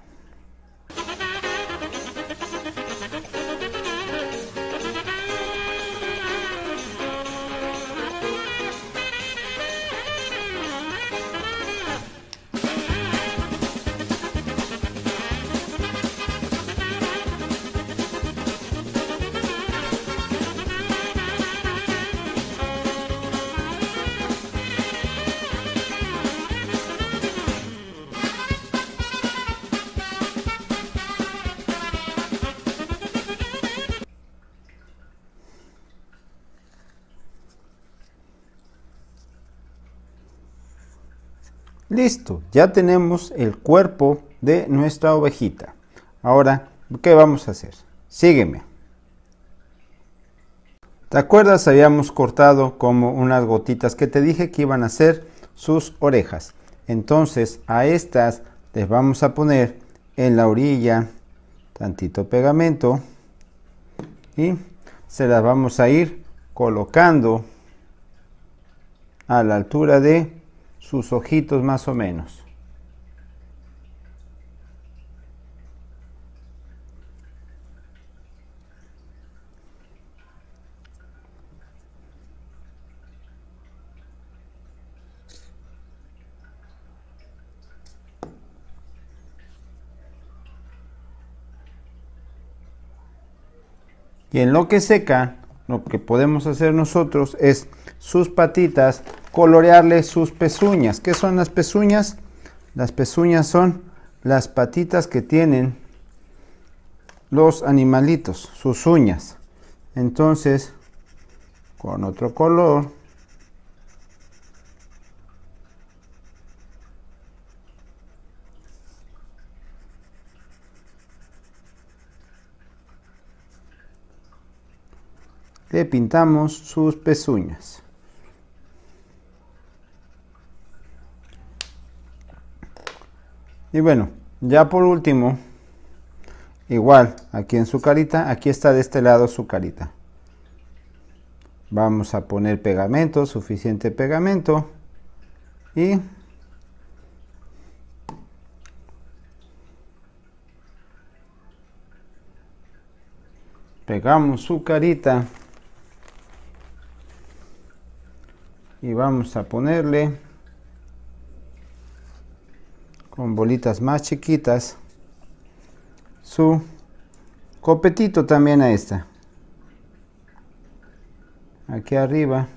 Listo, ya tenemos el cuerpo de nuestra ovejita. Ahora, ¿qué vamos a hacer? Sígueme. ¿Te acuerdas? Habíamos cortado como unas gotitas que te dije que iban a ser sus orejas. Entonces, a estas les vamos a poner en la orilla tantito pegamento y se las vamos a ir colocando a la altura de sus ojitos más o menos. Y en lo que seca, lo que podemos hacer nosotros es sus patitas, colorearle sus pezuñas. ¿Qué son las pezuñas? Las pezuñas son las patitas que tienen los animalitos, sus uñas. Entonces, con otro color, le pintamos sus pezuñas. Y bueno, ya por último, igual aquí en su carita, aquí está de este lado su carita. Vamos a poner pegamento, suficiente pegamento, y pegamos su carita y vamos a ponerle con bolitas más chiquitas su copetito también a esta, aquí arriba.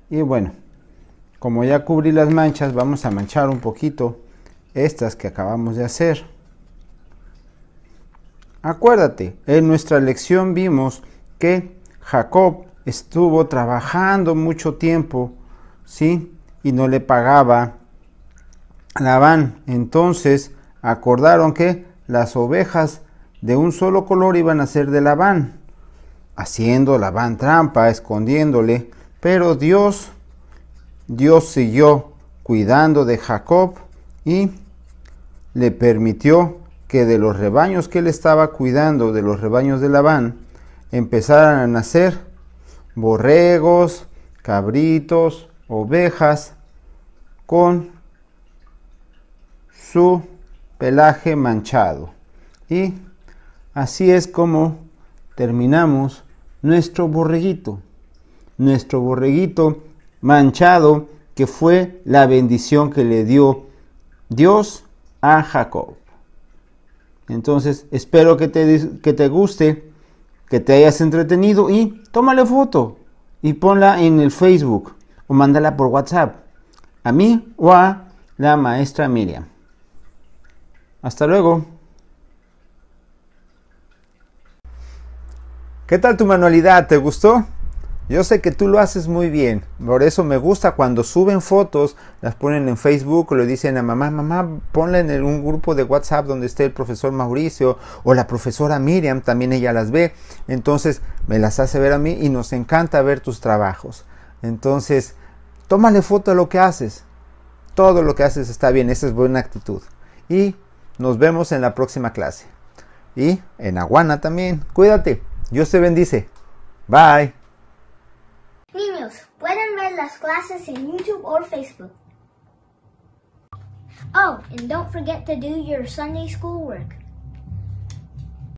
Y bueno, como ya cubrí las manchas, vamos a manchar un poquito estas que acabamos de hacer. Acuérdate, en nuestra lección vimos que Jacob estuvo trabajando mucho tiempo, ¿sí? Y no le pagaba a Labán. Entonces acordaron que las ovejas de un solo color iban a ser de Labán, haciendo Labán trampa, escondiéndole. Pero Dios siguió cuidando de Jacob y le permitió que de los rebaños que él estaba cuidando, de los rebaños de Labán, empezaran a nacer borregos, cabritos, ovejas con su pelaje manchado. Y así es como terminamos nuestro borreguito manchado, que fue la bendición que le dio Dios a Jacob. Entonces espero que te guste, que te hayas entretenido, y tómale foto y ponla en el Facebook o mándala por WhatsApp a mí o a la maestra Miriam. Hasta luego. ¿Qué tal tu manualidad? ¿Te gustó? Yo sé que tú lo haces muy bien, por eso me gusta cuando suben fotos, las ponen en Facebook o le dicen a mamá, ponla en un grupo de WhatsApp donde esté el profesor Mauricio o la profesora Miriam, también ella las ve, entonces me las hace ver a mí y nos encanta ver tus trabajos. Entonces, tómale foto a lo que haces, todo lo que haces está bien, esa es buena actitud. Y nos vemos en la próxima clase. Y en Aguana también, cuídate, Dios te bendice, bye. Niños, pueden ver las clases en YouTube o Facebook. Oh, and don't forget to do your Sunday school work.